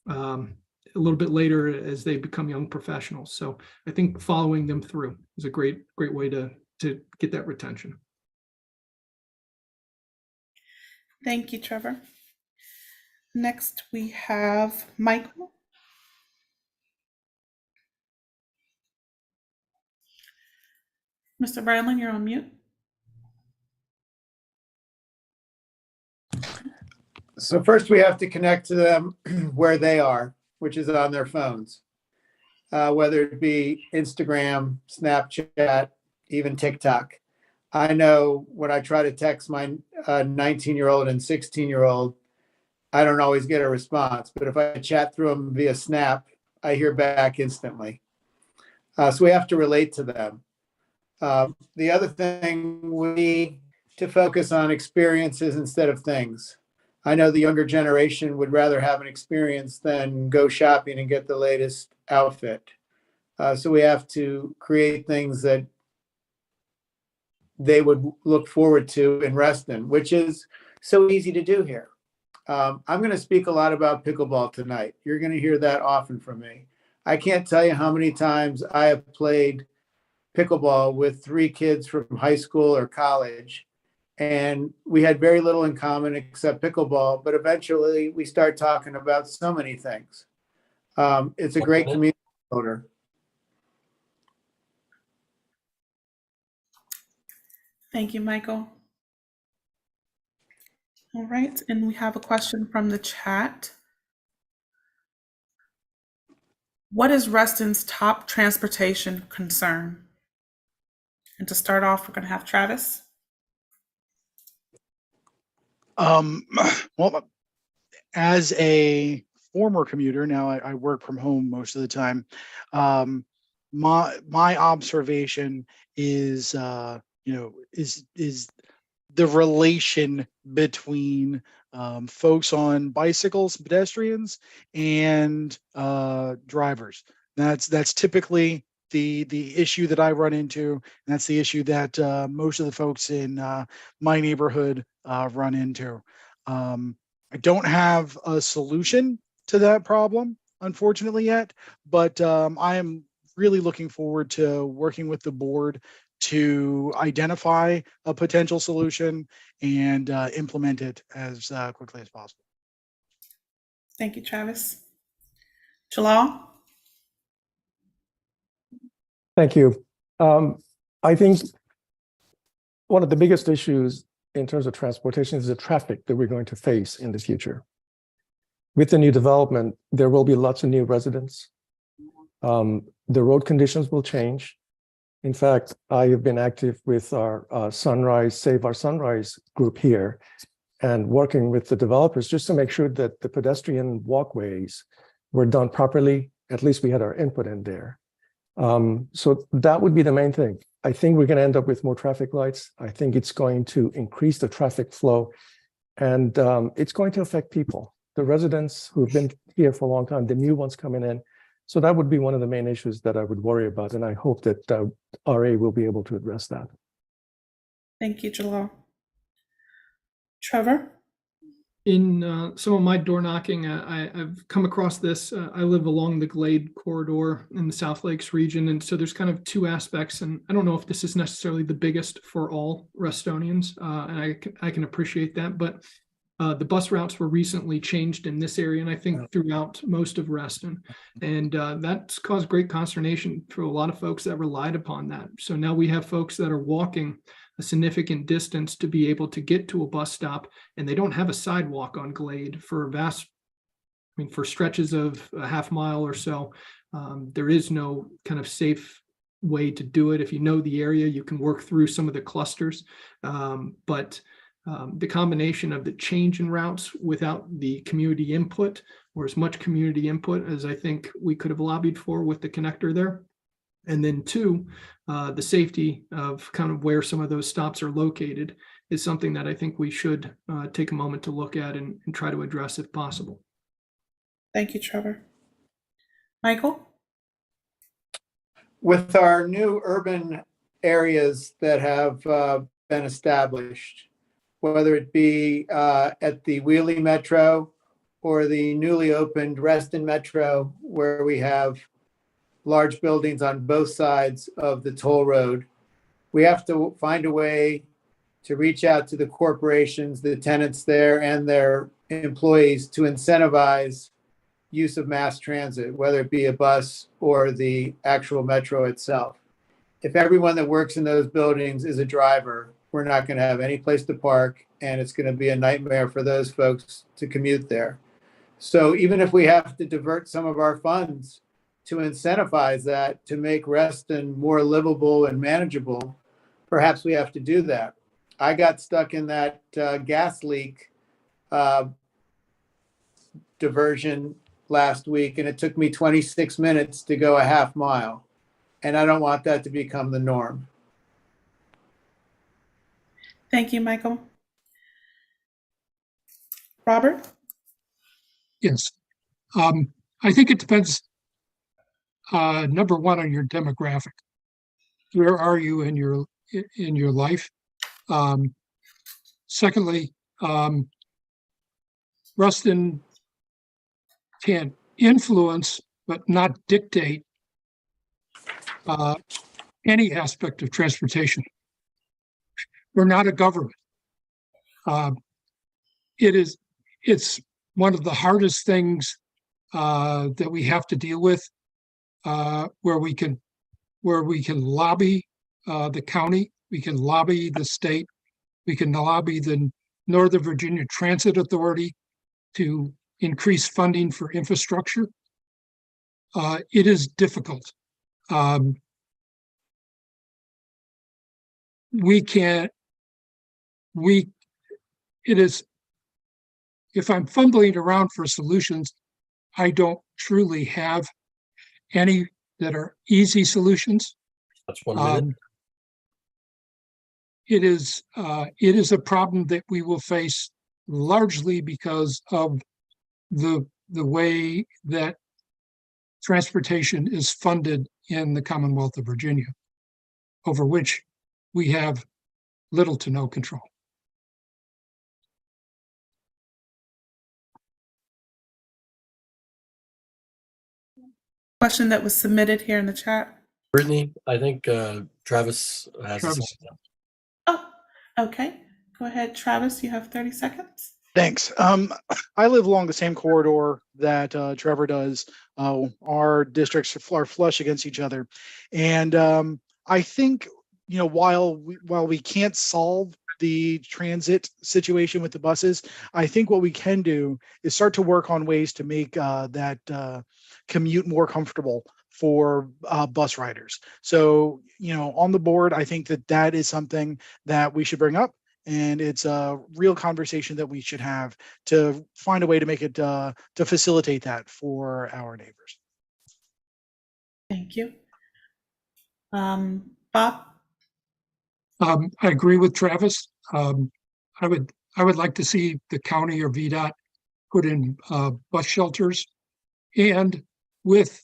a little bit later as they become young professionals. So I think following them through is a great way to get that retention. Thank you, Trevor. Next, we have Michael. Mr. Brandlin, you're on mute. So first we have to connect to them where they are, which is on their phones, whether it be Instagram, Snapchat, even TikTok. I know when I try to text my 19-year-old and 16-year-old, I don't always get a response, but if I chat through them via Snap, I hear back instantly. So we have to relate to them. The other thing, we need to focus on experiences instead of things. I know the younger generation would rather have an experience than go shopping and get the latest outfit. So we have to create things that they would look forward to in Reston, which is so easy to do here. I'm going to speak a lot about pickleball tonight. You're going to hear that often from me. I can't tell you how many times I have played pickleball with 3 kids from high school or college, and we had very little in common except pickleball, but eventually we start talking about so many things. It's a great community builder. Thank you, Michael. All right, and we have a question from the chat. What is Reston's top transportation concern? And to start off, we're going to have Travis. Well, as a former commuter, now I work from home most of the time. My observation is, is the relation between folks on bicycles, pedestrians, and drivers. That's typically the issue that I run into, and that's the issue that most of the folks in my neighborhood run into. I don't have a solution to that problem, unfortunately, yet, but I am really looking forward to working with the board to identify a potential solution and implement it as quickly as possible. Thank you, Travis. Jalal? Thank you. I think one of the biggest issues in terms of transportation is the traffic that we're going to face in the future. With the new development, there will be lots of new residents. The road conditions will change. In fact, I have been active with our Sunrise, Save Our Sunrise group here and working with the developers just to make sure that the pedestrian walkways were done properly. At least we had our input in there. So that would be the main thing. I think we're going to end up with more traffic lights. I think it's going to increase the traffic flow, and it's going to affect people, the residents who've been here for a long time, the new ones coming in. So that would be one of the main issues that I would worry about, and I hope that RA will be able to address that. Thank you, Jalal. Trevor? in some of my door knocking, I've come across this. I live along the Glade corridor in the South Lakes region. And so there's kind of two aspects. And I don't know if this is necessarily the biggest for all Restonians, and I can appreciate that. But the bus routes were recently changed in this area, and I think throughout most of Reston. And that's caused great consternation for a lot of folks that relied upon that. So now we have folks that are walking a significant distance to be able to get to a bus stop, and they don't have a sidewalk on Glade for for stretches of a half mile or so. There is no kind of safe way to do it. If you know the area, you can work through some of the clusters. But the combination of the change in routes without the community input, or as much community input as I think we could have lobbied for with the connector there. And then two, the safety of kind of where some of those stops are located is something that I think we should take a moment to look at and try to address if possible. Thank you, Trevor. Michael? With our new urban areas that have been established, whether it be at the Wheelie Metro or the newly opened Reston Metro, where we have large buildings on both sides of the toll road, we have to find a way to reach out to the corporations, the tenants there, and their employees to incentivize use of mass transit, whether it be a bus or the actual metro itself. If everyone that works in those buildings is a driver, we're not going to have any place to park, and it's going to be a nightmare for those folks to commute there. So even if we have to divert some of our funds to incentivize that, to make Reston more livable and manageable, perhaps we have to do that. I got stuck in that gas leak diversion last week, and it took me 26 minutes to go a half mile. And I don't want that to become the norm. Thank you, Michael. Robert? Yes. I think it depends, number one, on your demographic. Where are you in your life? Secondly, Reston can influence but not dictate any aspect of transportation. We're not a government. It's one of the hardest things that we have to deal with, where we can lobby the county, we can lobby the state, we can lobby the Northern Virginia Transit Authority to increase funding for infrastructure. It is difficult. If I'm fumbling around for solutions, I don't truly have any that are easy solutions. That's 1 minute. It is a problem that we will face largely because of the way that transportation is funded in the Commonwealth of Virginia, over which we have little to no control. Question that was submitted here in the chat. Brittany, I think Travis has Travis. Oh, okay. Go ahead, Travis. You have 30 seconds. Thanks. I live along the same corridor that Trevor does. Our districts are flush against each other. And I think, while we can't solve the transit situation with the buses, I think what we can do is start to work on ways to make that commute more comfortable for bus riders. So, on the board, I think that is something that we should bring up. And it's a real conversation that we should have to find a way to make it, to facilitate that for our neighbors. Thank you. Bob? I agree with Travis. I would like to see the county or VDOT put in bus shelters, and with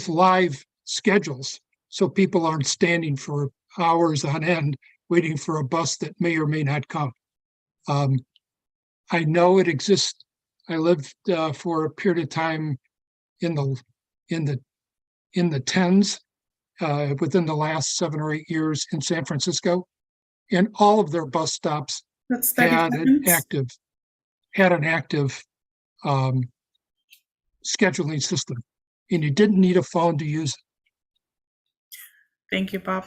live schedules, so people aren't standing for hours on end waiting for a bus that may or may not come. I know it exists. I lived for a period of time in the tens within the last 7 or 8 years in San Francisco, and all of their bus stops That's 30 had seconds. an active scheduling system, and you didn't need a phone to use it. Thank you, Bob.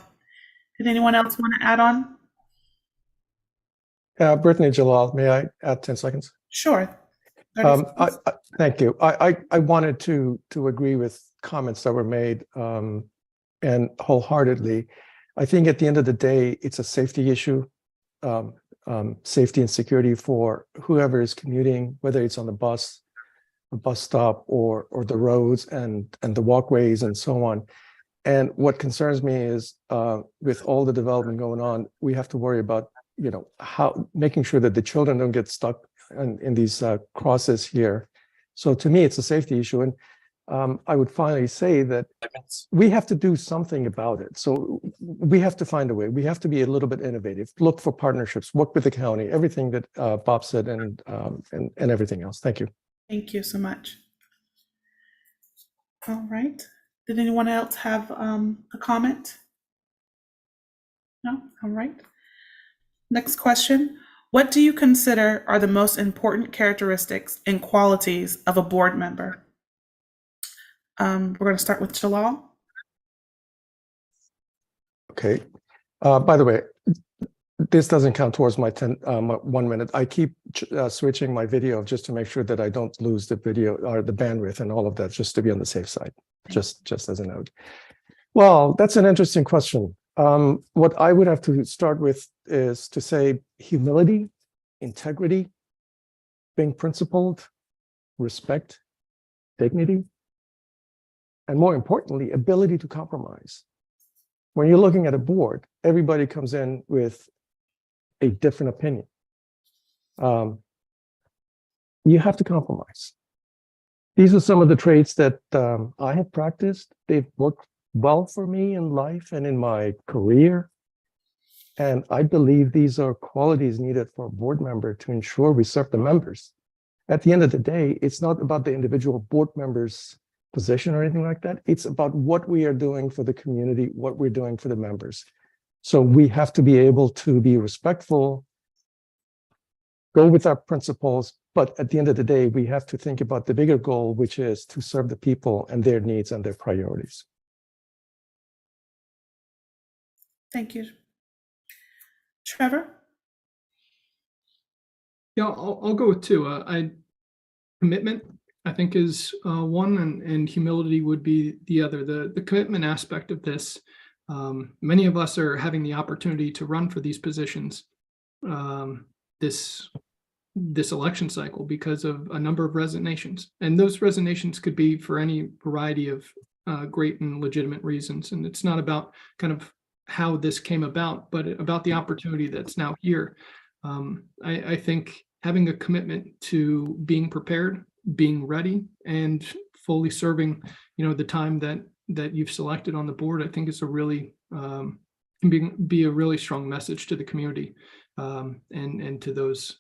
Did anyone else want to add on? Brittany Jalal, may I add 10 seconds? Sure. 30 seconds. Thank you. I wanted to agree with comments that were made and wholeheartedly. I think at the end of the day, it's a safety issue, safety and security for whoever is commuting, whether it's on the bus stop, or the roads and the walkways and so on. And what concerns me is with all the development going on, we have to worry about, how making sure that the children don't get stuck in these crosses here. So to me, it's a safety issue. And I would finally say that we have to do something about it. So we have to find a way. We have to be a little bit innovative, look for partnerships, work with the county, everything that Bob said and everything else. Thank you. Thank you so much. All right. Did anyone else have a comment? No? All right. Next question. What do you consider are the most important characteristics and qualities of a board member? We're going to start with Jalal. Okay. By the way, this doesn't count towards my 1 minute. I keep switching my video just to make sure that I don't lose the video or the bandwidth and all of that, just to be on the safe side, just as a note. Well, that's an interesting question. What I would have to start with is to say humility, integrity, being principled, respect, dignity, and more importantly, ability to compromise. When you're looking at a board, everybody comes in with a different opinion. You have to compromise. These are some of the traits that I have practiced. They've worked well for me in life and in my career. And I believe these are qualities needed for a board member to ensure we serve the members. At the end of the day, it's not about the individual board member's position or anything like that. It's about what we are doing for the community, what we're doing for the members. So we have to be able to be respectful, go with our principles, but at the end of the day, we have to think about the bigger goal, which is to serve the people and their needs and their priorities. Thank you. Trevor? Yeah, I'll go with two. Commitment, I think, is one, and humility would be the other. The commitment aspect of this, many of us are having the opportunity to run for these positions this election cycle because of a number of resignations. And those resignations could be for any variety of great and legitimate reasons. And it's not about kind of how this came about, but about the opportunity that's now here. I think having a commitment to being prepared, being ready, and fully serving, the time that you've selected on the board, I think is a really can be a really strong message to the community and to those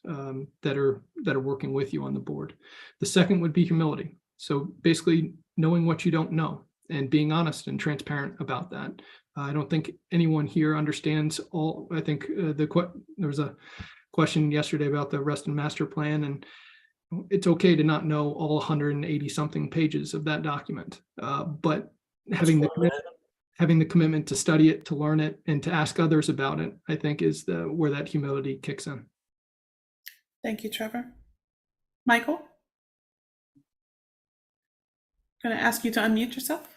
that are working with you on the board. The second would be humility. So basically knowing what you don't know and being honest and transparent about that. I don't think anyone here understands all. I think there was a question yesterday about the Reston Master Plan, and it's okay to not know all 180 something pages of that document, but having the commitment to study it, to learn it, and to ask others about it, I think is where that humility kicks in. Thank you, Trevor. Michael? I'm going to ask you to unmute yourself.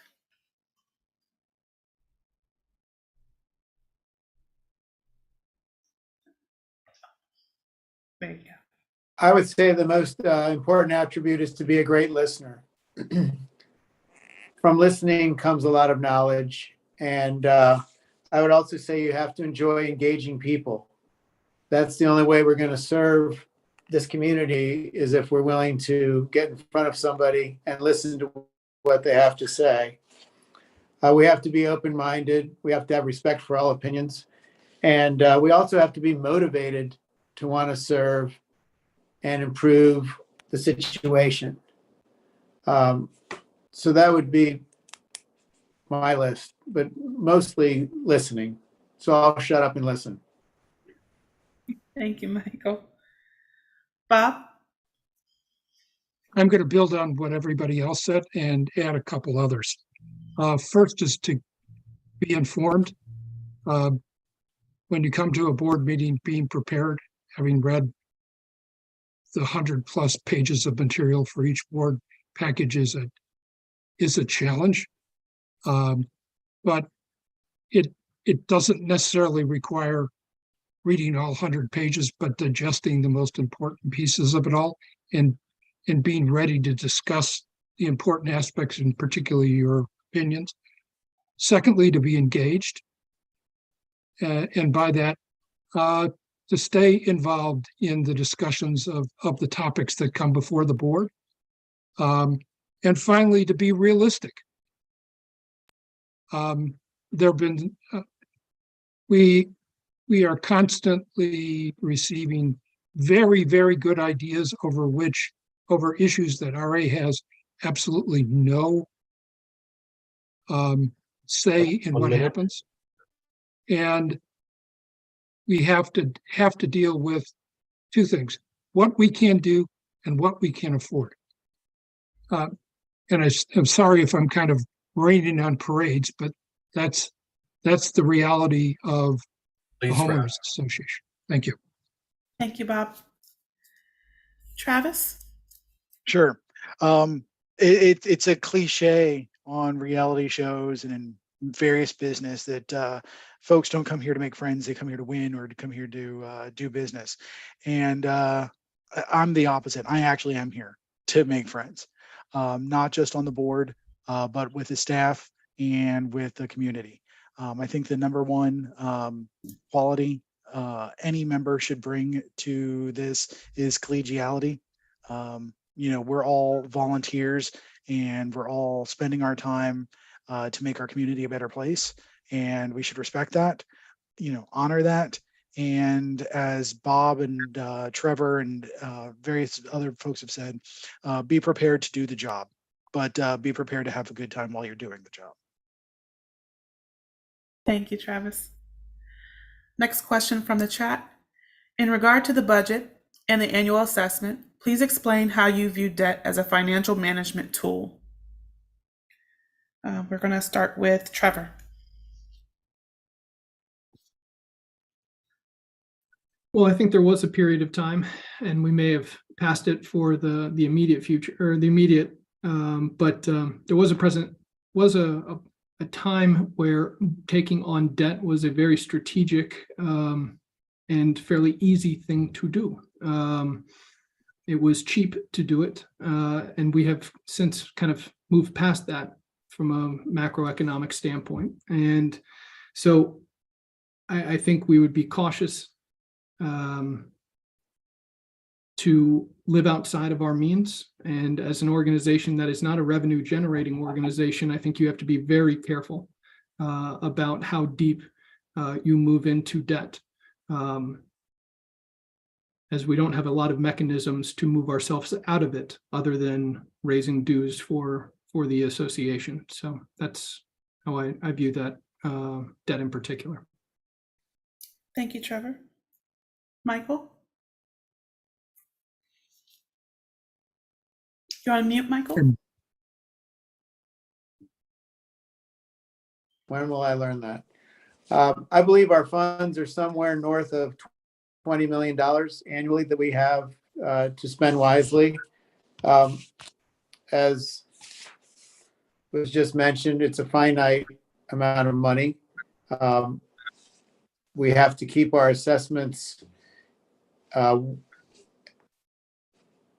There you go. I would say the most important attribute is to be a great listener. From listening comes a lot of knowledge. And I would also say you have to enjoy engaging people. That's the only way we're going to serve this community, is if we're willing to get in front of somebody and listen to what they have to say. We have to be open-minded. We have to have respect for all opinions. And we also have to be motivated to want to serve and improve the situation. So that would be my list, but mostly listening. So I'll shut up and listen. Thank you, Michael. Bob? I'm going to build on what everybody else said and add a couple others. First is to be informed. When you come to a board meeting, being prepared, having read the 100+ pages of material for each board package is a challenge. But it doesn't necessarily require reading all 100 pages, but digesting the most important pieces of it all and being ready to discuss the important aspects, and particularly your opinions. Secondly, to be engaged. And by that, to stay involved in the discussions of the topics that come before the board. And finally, to be realistic. There have been, we are constantly receiving very, very good ideas over issues that RA has absolutely no say in what happens. And we have to deal with two things: what we can do and what we can afford. And I'm sorry if I'm kind of raining on parades, but that's the reality of the Please wrap. homeowners association. Thank you. Thank you, Bob. Travis? Sure. It's a cliche on reality shows and in various business that folks don't come here to make friends. They come here to win or to come here to do business. And I'm the opposite. I actually am here to make friends, not just on the board, but with the staff and with the community. I think the number one quality any member should bring to this is collegiality. We're all volunteers and we're all spending our time to make our community a better place, and we should respect that, honor that. And as Bob and Trevor and various other folks have said, be prepared to do the job, but be prepared to have a good time while you're doing the job. Thank you, Travis. Next question from the chat. In regard to the budget and the annual assessment, please explain how you view debt as a financial management tool. We're going to start with Trevor. Well, I think there was a period of time, and we may have passed it for the immediate future or the immediate, but there was a time where taking on debt was a very strategic and fairly easy thing to do. It was cheap to do it, and we have since kind of moved past that from a macroeconomic standpoint. And so I think we would be cautious to live outside of our means. And as an organization that is not a revenue generating organization, I think you have to be very careful about how deep you move into debt, as we don't have a lot of mechanisms to move ourselves out of it other than raising dues for the association. So that's how I view that debt in particular. Thank you, Trevor. Michael? You on mute, Michael? When will I learn that? I believe our funds are somewhere north of $20 million annually that we have to spend wisely. As was just mentioned, it's a finite amount of money. We have to keep our assessments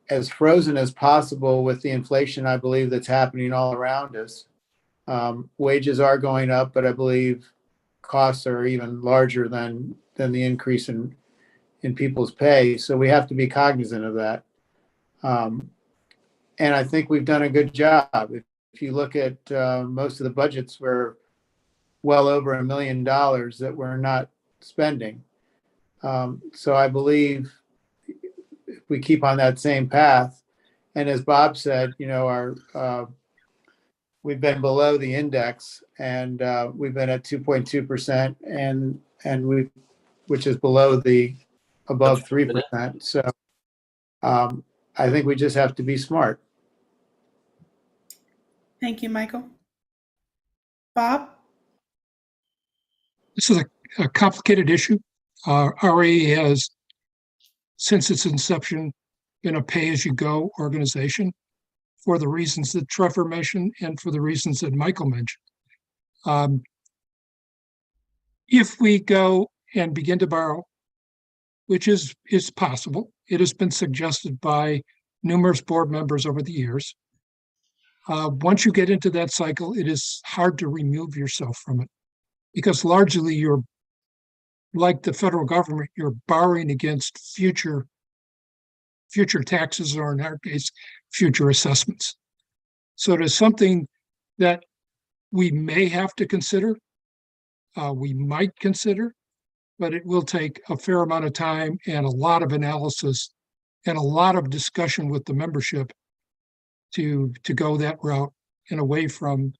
as frozen as possible with the inflation, I believe, that's happening all around us. Wages are going up, but I believe costs are even larger than the increase in people's pay. So we have to be cognizant of that. And I think we've done a good job. If you look at most of the budgets, we're well over $1 million that we're not spending. So I believe we keep on that same path. And as Bob said, we've been below the index, and we've been at 2.2%, which is below the above 3%. So I think we just have to be smart. Thank you, Michael. Bob? This is a complicated issue. RA has, since its inception, been a pay-as-you-go organization for the reasons that Trevor mentioned and for the reasons that Michael mentioned. If we go and begin to borrow, which is possible, it has been suggested by numerous board members over the years. Once you get into that cycle, it is hard to remove yourself from it, because largely you're like the federal government, you're borrowing against future taxes, or in our case, future assessments. So it is something that we may have to consider, we might consider, but it will take a fair amount of time and a lot of analysis and a lot of discussion with the membership to go that route and away from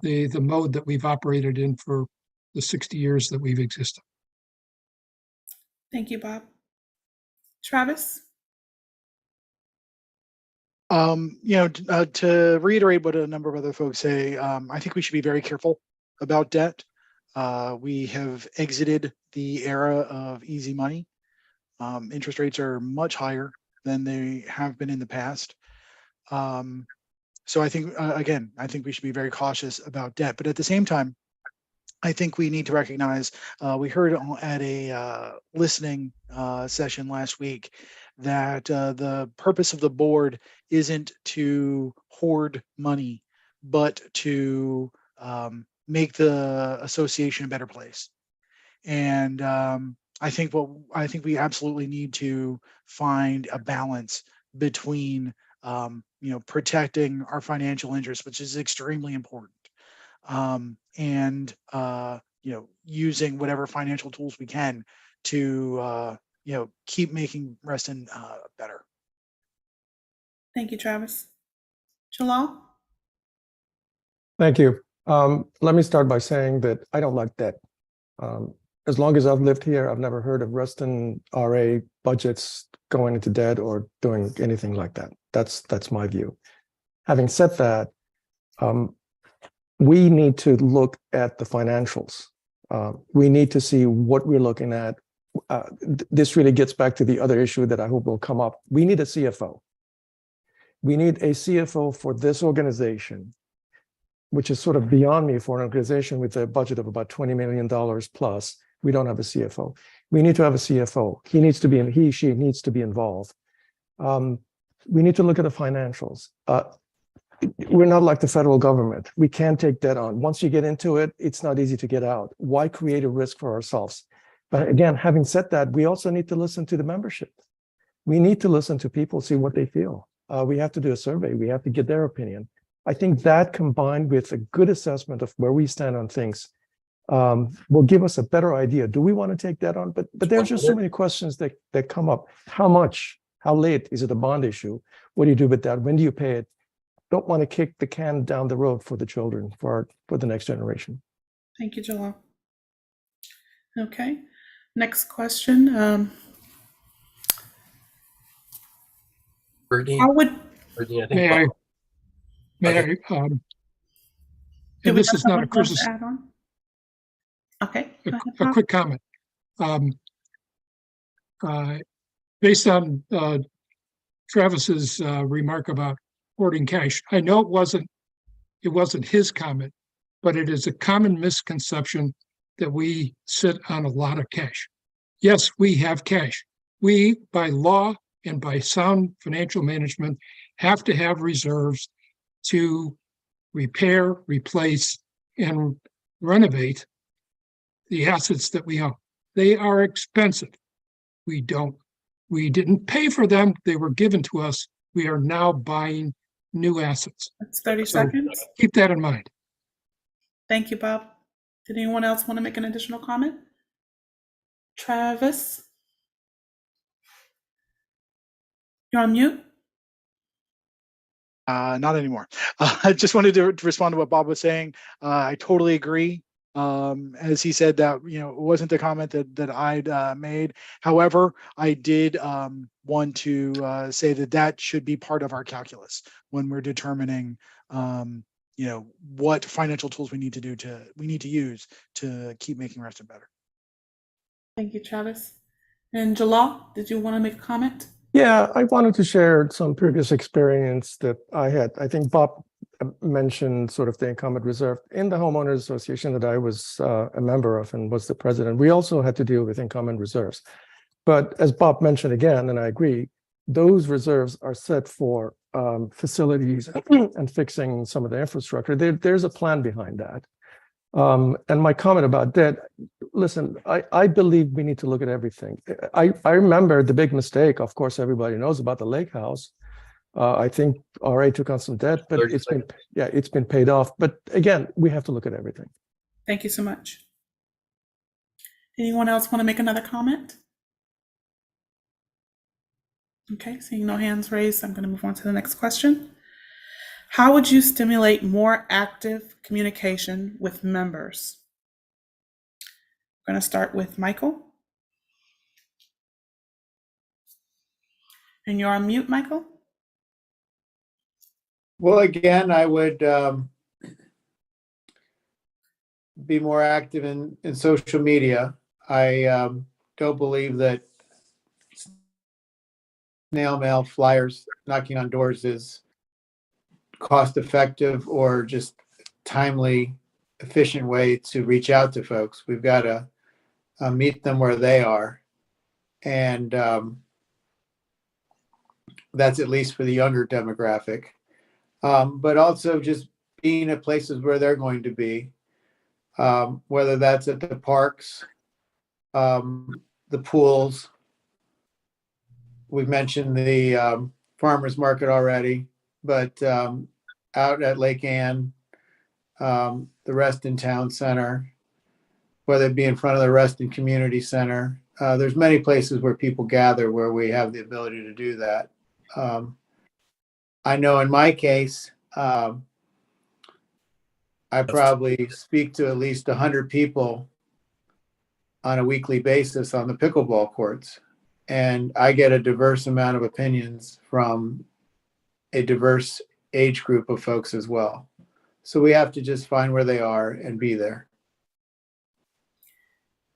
the mode that we've operated in for the 60 years that we've existed. Thank you, Bob. Travis? To reiterate what a number of other folks say, I think we should be very careful about debt. We have exited the era of easy money. Interest rates are much higher than they have been in the past. So I think, again, I think we should be very cautious about debt. But at the same time, I think we need to recognize, we heard at a listening session last week that the purpose of the board isn't to hoard money, but to make the association a better place. And I think we absolutely need to find a balance between protecting our financial interests, which is extremely important, and using whatever financial tools we can to keep making Reston better. Thank you, Travis. Jalal? Thank you. Let me start by saying that I don't like debt. As long as I've lived here, I've never heard of Reston RA budgets going into debt or doing anything like that. That's my view. Having said that, we need to look at the financials. We need to see what we're looking at. This really gets back to the other issue that I hope will come up. We need a CFO. We need a CFO for this organization, which is sort of beyond me for an organization with a budget of about $20 million plus. We don't have a CFO. We need to have a CFO. She needs to be involved. We need to look at the financials. We're not like the federal government. We can't take debt on. Once you get into it, it's not easy to get out. Why create a risk for ourselves? But again, having said that, we also need to listen to the membership. We need to listen to people, see what they feel. We have to do a survey. We have to get their opinion. I think that combined with a good assessment of where we stand on things will give us a better idea. Do we want to take that on? But there's just so many questions that come up. How much? How late? Is it a bond issue? What do you do with that? When do you pay it? Don't want to kick the can down the road for the children, for the next generation. Thank you, Jalal. Okay. Next question. Brittany, How would Brittany, I think May I, Bob- may Okay. I, do and we this have is not someone a who wants to criticism, add on? Okay. Go ahead, a Bob. quick comment. Based on Travis's remark about hoarding cash, I know it wasn't his comment, but it is a common misconception that we sit on a lot of cash. Yes, we have cash. We, by law and by sound financial management, have to have reserves to repair, replace, and renovate the assets that we own. They are expensive. We didn't pay for them. They were given to us. We are now buying new assets. That's 30 So seconds. keep that in mind. Thank you, Bob. Did anyone else want to make an additional comment? Travis? You're on mute. Not anymore. I just wanted to respond to what Bob was saying. I totally agree. As he said that, it wasn't the comment that I'd made. However, I did want to say that should be part of our calculus when we're determining, what financial tools we need to use to keep making Reston better. Thank you, Travis. And Jalal, did you want to make a comment? Yeah, I wanted to share some previous experience that I had. I think Bob mentioned sort of the incumbent reserve in the homeowners association that I was a member of and was the president. We also had to deal with incumbent reserves. But as Bob mentioned again, and I agree, those reserves are set for facilities and fixing some of the infrastructure. There's a plan behind that. And my comment about debt, listen, I believe we need to look at everything. I remember the big mistake, of course, everybody knows about the lake house. I think RA took on some debt, but it's been paid off. But again, we have to look at everything. Thank you so much. Anyone else want to make another comment? Okay, seeing no hands raised, I'm going to move on to the next question. How would you stimulate more active communication with members? I'm going to start with Michael. And you're on mute, Michael. Well, again, I would be more active in social media. I don't believe that snail mail, flyers, knocking on doors is cost effective or just timely, efficient way to reach out to folks. We've got to meet them where they are. And that's at least for the younger demographic. But also just being at places where they're going to be, whether that's at the parks, the pools. We've mentioned the farmers market already, but out at Lake Ann, the Reston Town Center, whether it be in front of the Reston Community Center. There's many places where people gather where we have the ability to do that. I know in my case, I probably speak to at least 100 people on a weekly basis on the pickleball courts. And I get a diverse amount of opinions from a diverse age group of folks as well. So we have to just find where they are and be there.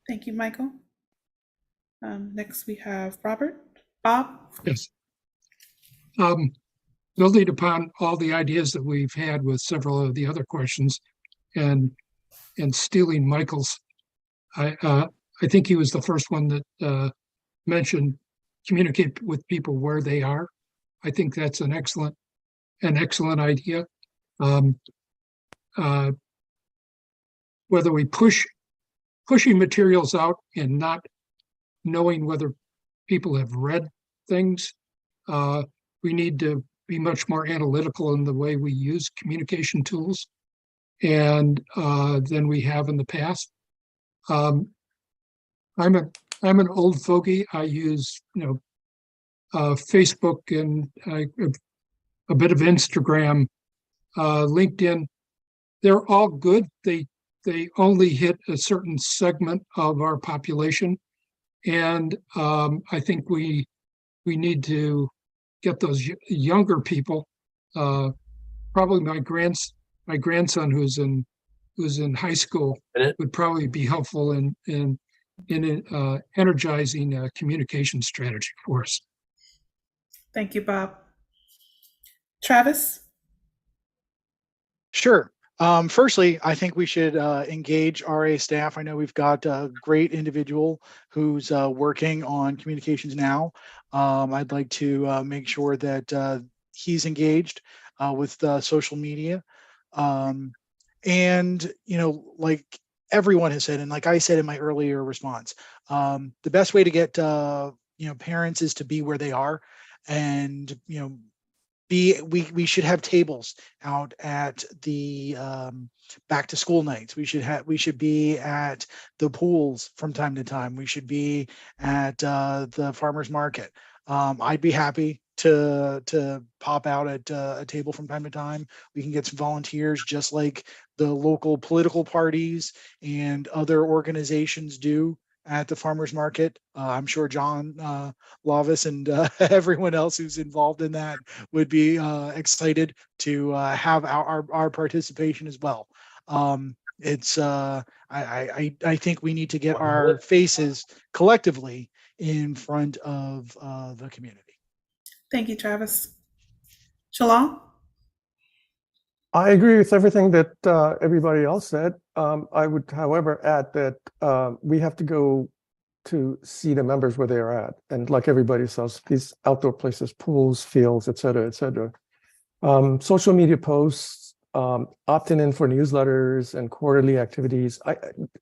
Thank you, Michael. Next we have Robert. Bob? Yes. Building upon all the ideas that we've had with several of the other questions and stealing Michael's, I think he was the first one that mentioned communicate with people where they are. I think that's an excellent idea. Whether we pushing materials out and not knowing whether people have read things, we need to be much more analytical in the way we use communication tools and than we have in the past. I'm an old fogey. I use Facebook and a bit of Instagram, LinkedIn. They're all good. They only hit a certain segment of our population, and I think we need to get those younger people. Probably my grandson who's in high school would probably be helpful in energizing a communication strategy for us. Thank you, Bob. Travis? Sure. Firstly, I think we should engage RA staff. I know we've got a great individual who's working on communications now. I'd like to make sure that he's engaged with social media. And, like everyone has said, and like I said in my earlier response, the best way to get, parents is to be where they are. And, we should have tables out at the back to school nights. We should be at the pools from time to time. We should be at the farmers market. I'd be happy to pop out at a table from time to time. We can get some volunteers, just like the local political parties and other organizations do at the farmers market. I'm sure John Lavis and everyone else who's involved in that would be excited to have our participation as well. It's I think we need to get our faces collectively in front of the community. Thank you, Travis. Shalom? I agree with everything that everybody else said. I would, however, add that we have to go to see the members where they are at. And like everybody says, these outdoor places, pools, fields, et cetera, et cetera. Social media posts, opting in for newsletters and quarterly activities,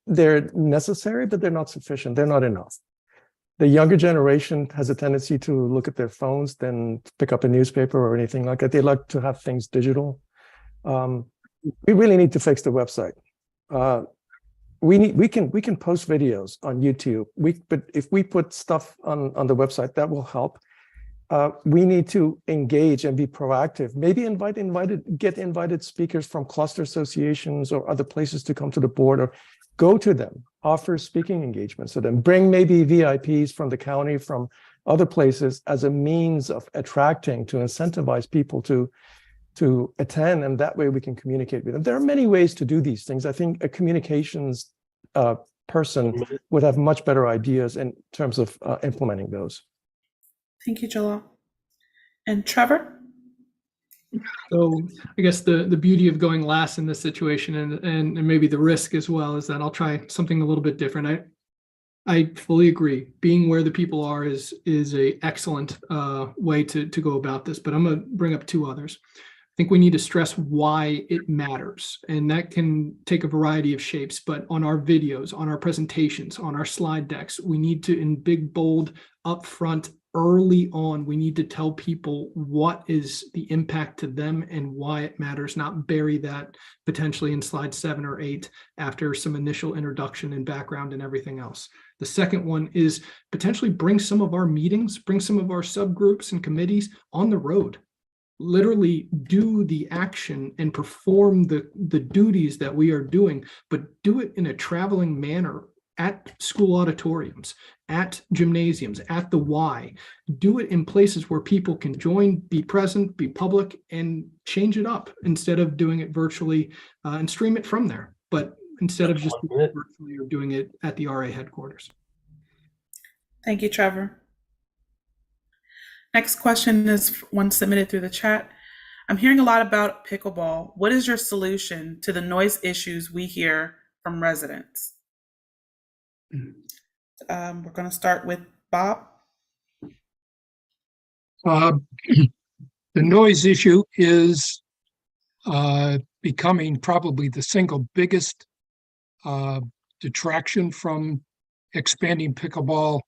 they're necessary, but they're not sufficient. They're not enough. The younger generation has a tendency to look at their phones than pick up a newspaper or anything like that. They like to have things digital. We really need to fix the website. We can post videos on YouTube. But if we put stuff on the website, that will help. We need to engage and be proactive. Maybe get invited speakers from cluster associations or other places to come to the board, or go to them, offer speaking engagements to them, bring maybe VIPs from the county, from other places as a means of attracting, to incentivize people to attend, and that way we can communicate with them. There are many ways to do these things. I think a communications person would have much better ideas in terms of implementing those. Thank you, Jalal. And Trevor? So I guess the beauty of going last in this situation, and maybe the risk as well, is that I'll try something a little bit different. I fully agree. Being where the people are is a excellent way to go about this, but I'm going to bring up two others. I think we need to stress why it matters, and that can take a variety of shapes, but on our videos, on our presentations, on our slide decks, we need to, in big, bold, upfront, early on, we need to tell people what is the impact to them and why it matters, not bury that potentially in slide 7 or 8 after some initial introduction and background and everything else. The second one is potentially bring some of our meetings, bring some of our subgroups and committees on the road. Literally do the action and perform the duties that we are doing, but do it in a traveling manner at school auditoriums, at gymnasiums, at the Y. Do it in places where people can join, be present, be public, and change it up instead of doing it virtually and stream it from there. But instead of just doing it virtually or doing it at the RA headquarters. Thank you, Trevor. Next question is one submitted through the chat. I'm hearing a lot about pickleball. What is your solution to the noise issues we hear from residents? We're going to start with Bob. The noise issue is becoming probably the single biggest detraction from expanding pickleball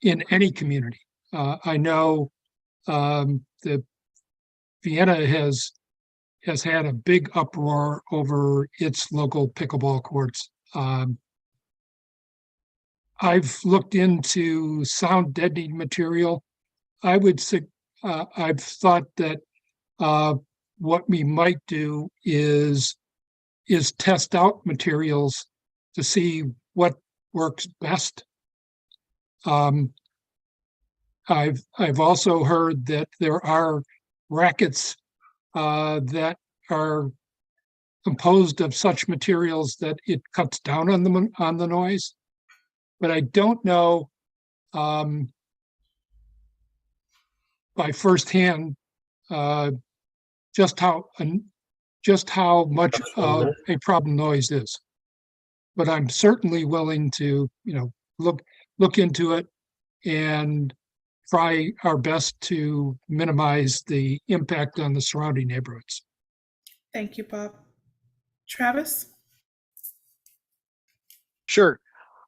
in any community. I know that Vienna has had a big uproar over its local pickleball courts. I've looked into sound deadening material. I've thought that what we might do is test out materials to see what works best. I've also heard that there are rackets that are composed of such materials that it cuts down on the noise, but I don't know by firsthand just how much of a problem noise is. But I'm certainly willing to, look into it and try our best to minimize the impact on the surrounding neighborhoods. Thank you, Bob. Travis? Sure.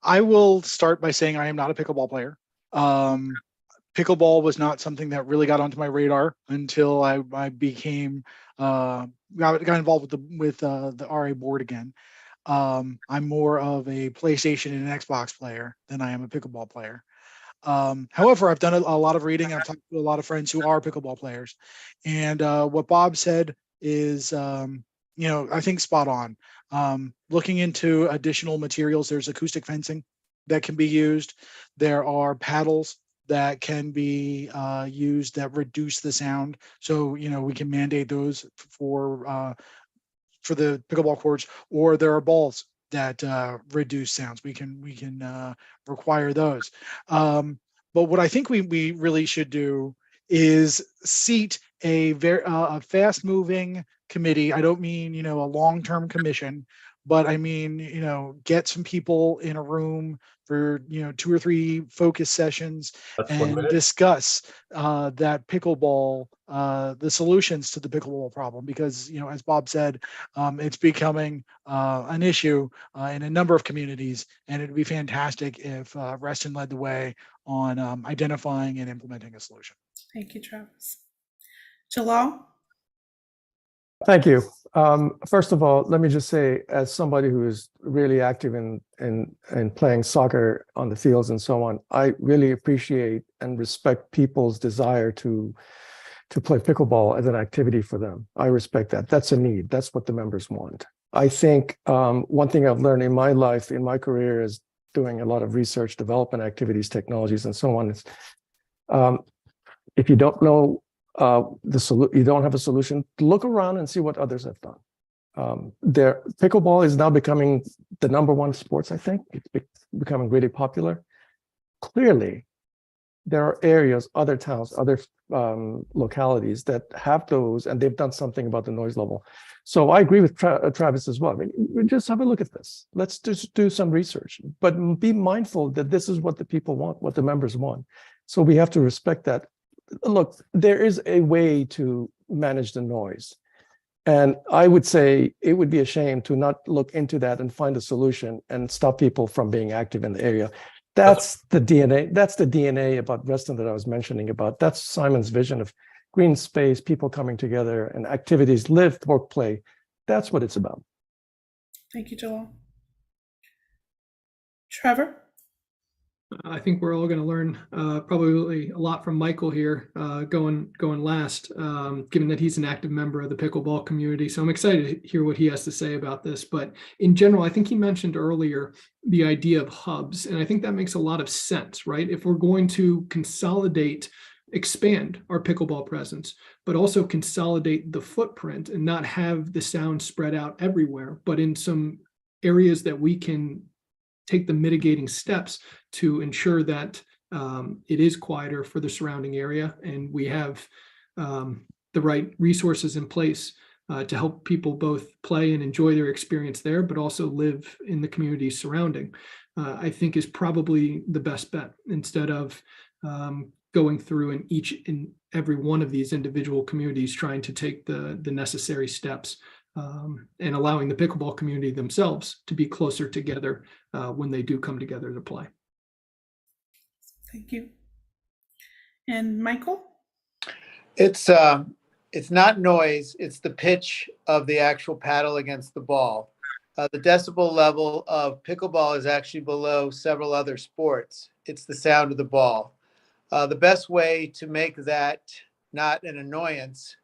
I will start by saying I am not a pickleball player. Pickleball was not something that really got onto my radar until I became got involved with the RA board again. I'm more of a PlayStation and an Xbox player than I am a pickleball player. However, I've done a lot of reading. I've talked to a lot of friends who are pickleball players, and what Bob said is, I think spot on. Looking into additional materials, there's acoustic fencing that can be used. There are paddles that can be used that reduce the sound. So, we can mandate those for the pickleball courts, or there are balls that reduce sounds. We can require those. But what I think we really should do is seat a a fast moving committee. I don't mean, a long-term commission, but I mean, get some people in a room for, 2 or 3 focus sessions That's 1 and minute. discuss that pickleball, the solutions to the pickleball problem, because, as Bob said, it's becoming an issue in a number of communities, and it'd be fantastic if Reston led the way on identifying and implementing a solution. Thank you, Travis. Jalal? Thank you. First of all, let me just say, as somebody who is really active in playing soccer on the fields and so on, I really appreciate and respect people's desire to play pickleball as an activity for them. I respect that. That's a need. That's what the members want. I think one thing I've learned in my life, in my career, is doing a lot of research, development activities, technologies, and so on. Is if you don't know you don't have a solution, look around and see what others have done. Pickleball is now becoming the #1 sports, I think. It's becoming really popular. Clearly, there are areas, other towns, other localities that have those, and they've done something about the noise level. So I agree with Travis as well. I mean, we just have a look at this. Let's just do some research, but be mindful that this is what the people want, what the members want. So we have to respect that. Look, there is a way to manage the noise. And I would say it would be a shame to not look into that and find a solution and stop people from being active in the area. That's the DNA. That's the DNA about Reston that I was mentioning about. That's Simon's vision of green space, people coming together, and activities, live, work, play. That's what it's about. Thank you, Jalal. Trevor? I think we're all going to learn probably a lot from Michael here, going last, given that he's an active member of the pickleball community. So I'm excited to hear what he has to say about this. But in general, I think he mentioned earlier the idea of hubs, and I think that makes a lot of sense, right? If we're going to expand our pickleball presence, but also consolidate the footprint and not have the sound spread out everywhere, but in some areas that we can take the mitigating steps to ensure that it is quieter for the surrounding area, and we have the right resources in place to help people both play and enjoy their experience there, but also live in the community surrounding, I think is probably the best bet, instead of going through in each and every one of these individual communities trying to take the necessary steps, and allowing the pickleball community themselves to be closer together when they do come together to play. Thank you. And Michael? It's not noise, it's the pitch of the actual paddle against the ball. The decibel level of pickleball is actually below several other sports. It's the sound of the ball. The best way to make that not an annoyance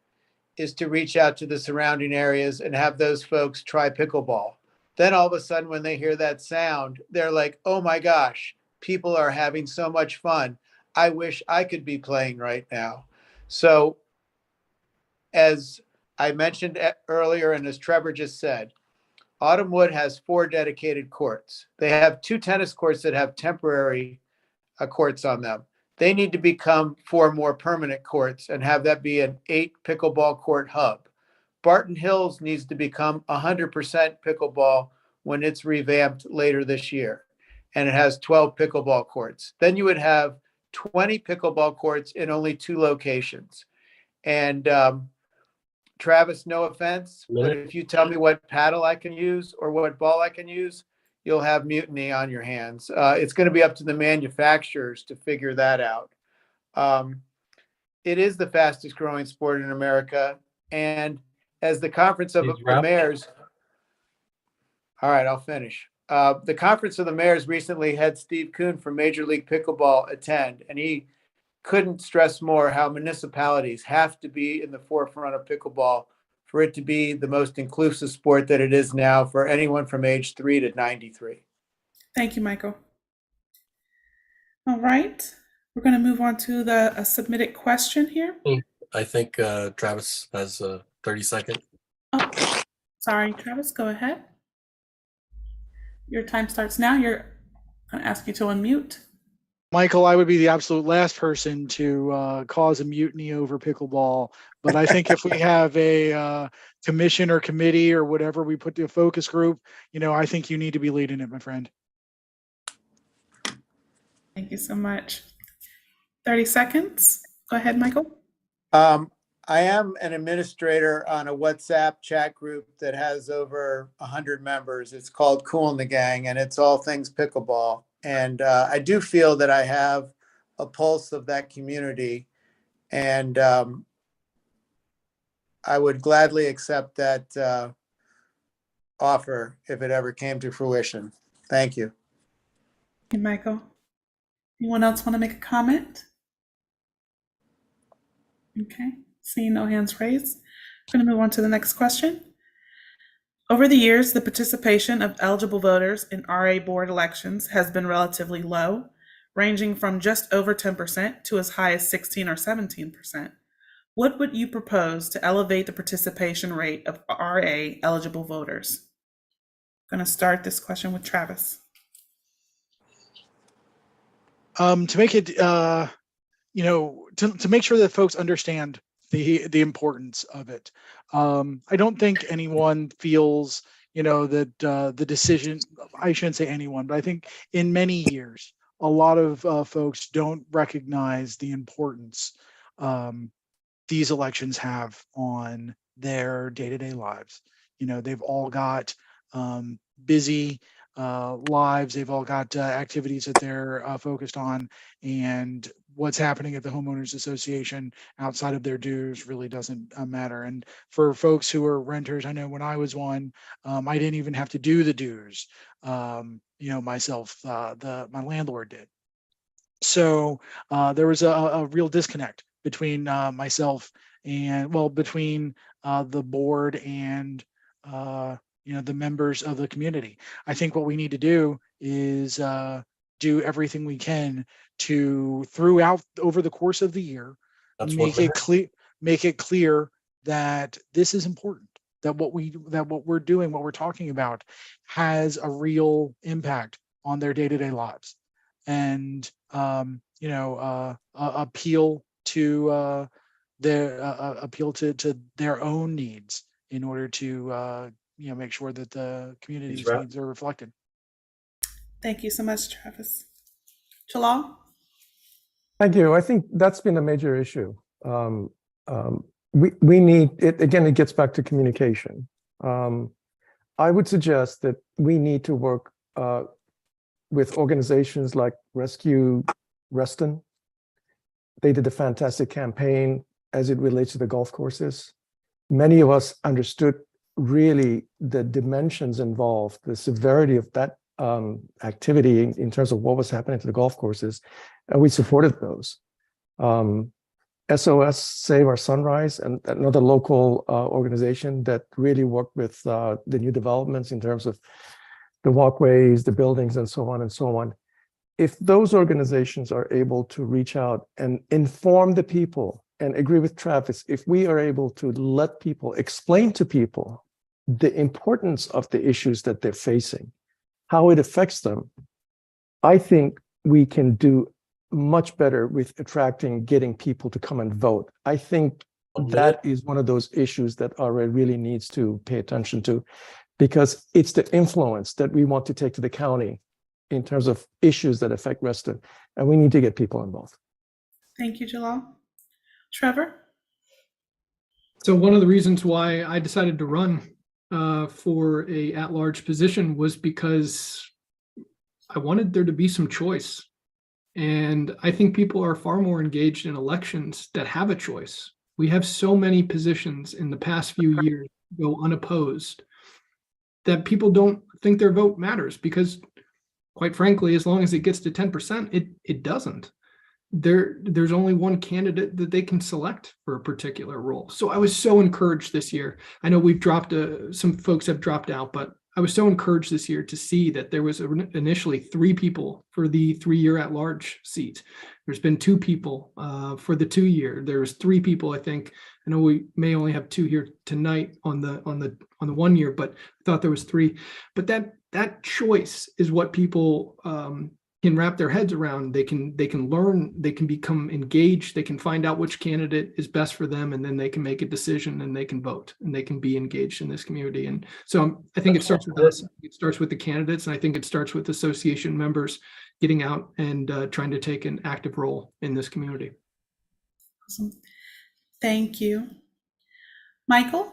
is to reach out to the surrounding areas and have those folks try pickleball. Then all of a sudden, when they hear that sound, they're like, oh my gosh, people are having so much fun. I wish I could be playing right now. So as I mentioned earlier, and as Trevor just said, Autumnwood has 4 dedicated courts. They have 2 tennis courts that have temporary courts on them. They need to become 4 more permanent courts and have that be an 8 pickleball court hub. Barton Hills needs to become 100% pickleball when it's revamped later this year, and it has 12 pickleball courts. Then you would have 20 pickleball courts in only 2 locations. And Travis, no offense, but if you tell me what paddle I can use or what ball I can use, you'll have mutiny on your hands. It's going to be up to the manufacturers to figure that out. It is the fastest growing sport in America. And as the Conference of Mayors, all right, I'll finish. The Conference of the Mayors recently had Steve Kuhn from Major League Pickleball attend, and he couldn't stress more how municipalities have to be in the forefront of pickleball for it to be the most inclusive sport that it is now for anyone from age 3 to 93. Thank you, Michael. All right, we're going to move on to a submitted question here. I think Travis has a 30-second. Oh, sorry, Travis, go ahead. Your time starts now. You're going to ask you to unmute. Michael, I would be the absolute last person to cause a mutiny over pickleball. But I think if we have a commission or committee or whatever we put to a focus group, I think you need to be leading it, my friend. Thank you so much. 30 seconds. Go ahead, Michael. I am an administrator on a WhatsApp chat group that has over 100 members. It's called Cool in the Gang, and it's all things pickleball. And I do feel that I have a pulse of that community, and I would gladly accept that offer if it ever came to fruition. Thank you. Thank you, Michael. Anyone else want to make a comment? Okay, seeing no hands raised. I'm going to move on to the next question. Over the years, the participation of eligible voters in RA board elections has been relatively low, ranging from just over 10% to as high as 16 or 17%. What would you propose to elevate the participation rate of RA eligible voters? I'm going to start this question with Travis. To make it, to make sure that folks understand the importance of it. I don't think anyone feels, that the decision, I shouldn't say anyone, but I think in many years, a lot of folks don't recognize the importance these elections have on their day-to-day lives. They've all got busy lives. They've all got activities that they're focused on, and what's happening at the homeowners association outside of their dues really doesn't matter. And for folks who are renters, I know when I was one, I didn't even have to do the dues myself. My landlord did. So there was a real disconnect between myself and between the board and the members of the community. I think what we need to do is do everything we can to throughout over the course of the year, make it clear that this is important, that what we're doing, what we're talking about has a real impact on their day-to-day lives, and appeal to their own needs in order to make sure that the community's needs are reflected. Thank you so much, Travis. Jalal? Thank you. I think that's been a major issue. We need it again. It gets back to communication. I would suggest that we need to work with organizations like Rescue Reston. They did a fantastic campaign as it relates to the golf courses. Many of us understood really the dimensions involved, the severity of that activity in terms of what was happening to the golf courses, and we supported those. SOS Save Our Sunrise, and another local organization that really worked with the new developments in terms of the walkways, the buildings, and so on and so on. If those organizations are able to reach out and inform the people, and agree with Travis, if we are able to let people explain to people the importance of the issues that they're facing, how it affects them, I think we can do much better with attracting, getting people to come and vote. I think that is one of those issues that RA really needs to pay attention to, because it's the influence that we want to take to the county in terms of issues that affect Reston, and we need to get people involved. Thank you, Jalal. Trevor? So one of the reasons why I decided to run for a at-large position was because I wanted there to be some choice. And I think people are far more engaged in elections that have a choice. We have so many positions in the past few years go unopposed. that people don't think their vote matters, because quite frankly, as long as it gets to 10%, it doesn't. There's only one candidate that they can select for a particular role. So I was so encouraged this year. I know we've dropped, some folks have dropped out, but I was so encouraged this year to see that there was initially 3 people for the 3-year at-large seat. There's been 2 people for the 2-year. There's 3 people, I think. I know we may only have 2 here tonight on the 1 year, but I thought there was 3. But that choice is what people can wrap their heads around. They can learn, they can become engaged, they can find out which candidate is best for them, and then they can make a decision and they can vote and they can be engaged in this community. And so I think it starts with us. It starts with the candidates, and I think it starts with association members getting out and trying to take an active role in this community. Awesome. Thank you. Michael?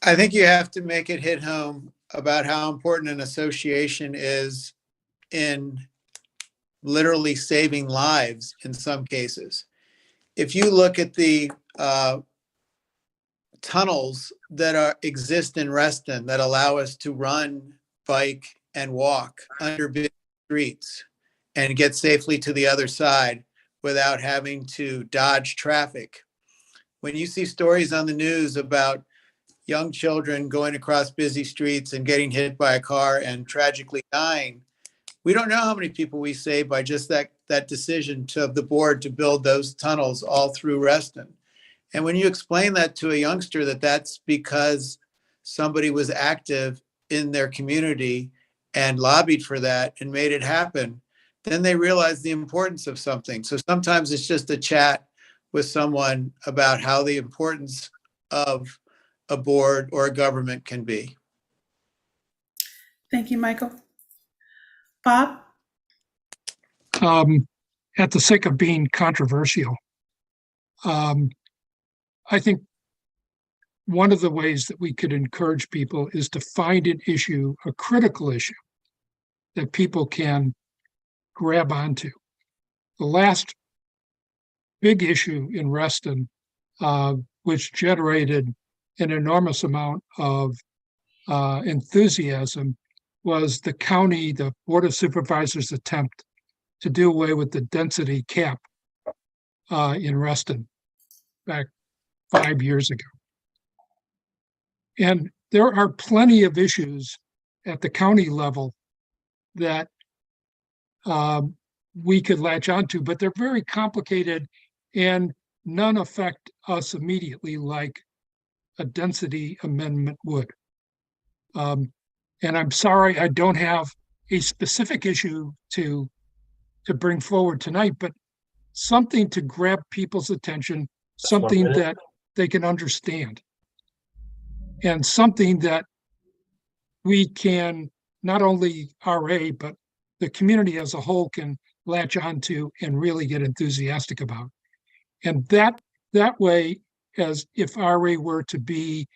I think you have to make it hit home about how important an association is in literally saving lives in some cases. If you look at the tunnels that exist in Reston that allow us to run, bike, and walk under busy streets and get safely to the other side without having to dodge traffic. When you see stories on the news about young children going across busy streets and getting hit by a car and tragically dying, we don't know how many people we saved by just that decision of the board to build those tunnels all through Reston. And when you explain that to a youngster, that that's because somebody was active in their community and lobbied for that and made it happen, then they realize the importance of something. So sometimes it's just a chat with someone about how the importance of a board or a government can be. Thank you, Michael. Bob? At the sake of being controversial, I think one of the ways that we could encourage people is to find an issue, a critical issue, that people can grab onto. The last big issue in Reston, which generated an enormous amount of enthusiasm, was the county, the Board of Supervisors' attempt to do away with the density cap in Reston back 5 years ago. And there are plenty of issues at the county level that we could latch onto, but they're very complicated and none affect us immediately like a density amendment would. And I'm sorry, I don't have a specific issue to bring forward tonight, but something to grab people's attention, something that they can understand, and something that we can, not only RA, but the community as a whole can latch onto and really get enthusiastic about. And that way, as if RA were to be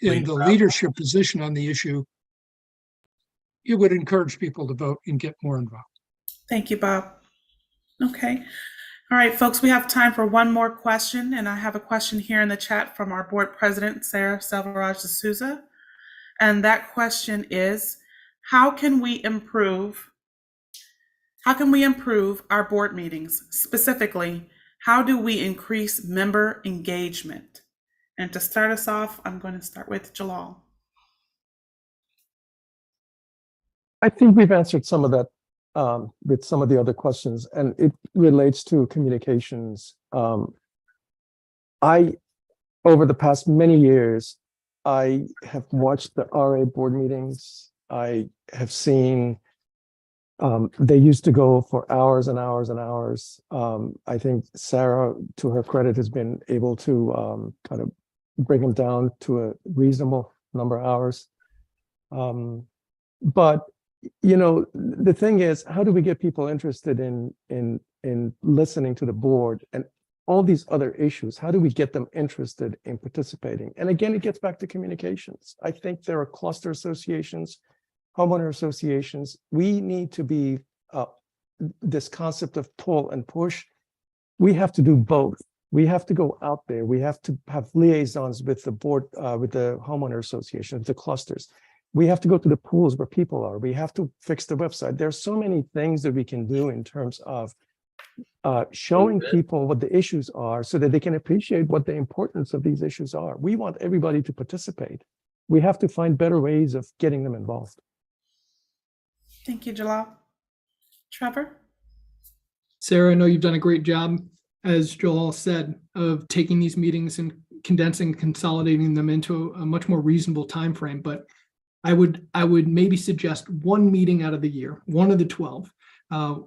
in the leadership position on the issue, it would encourage people to vote and get more involved. Thank you, Bob. Okay. All right, folks, we have time for one more question, and I have a question here in the chat from our board president, Sarah Selvaraj de Souza. And that question is, how can we improve our board meetings? Specifically, how do we increase member engagement? And to start us off, I'm going to start with Jalal. I think we've answered some of that with some of the other questions, and it relates to communications. Over the past many years, I have watched the RA board meetings. I have seen they used to go for hours and hours and hours. I think Sarah, to her credit, has been able to kind of bring them down to a reasonable number of hours. But you know, the thing is, how do we get people interested in listening to the board and all these other issues? How do we get them interested in participating? And again, it gets back to communications. I think there are cluster associations, homeowner associations. We need to be this concept of pull and push. We have to do both. We have to go out there. We have to have liaisons with the board, with the homeowner association, the clusters. We have to go to the pools where people are. We have to fix the website. There's so many things that we can do in terms of showing people what the issues are so that they can appreciate what the importance of these issues are. We want everybody to participate. We have to find better ways of getting them involved. Thank you, Jalal. Trevor? Sarah, I know you've done a great job, as Joel said, of taking these meetings and condensing, consolidating them into a much more reasonable timeframe. But I would maybe suggest one meeting out of the year, one of the 12.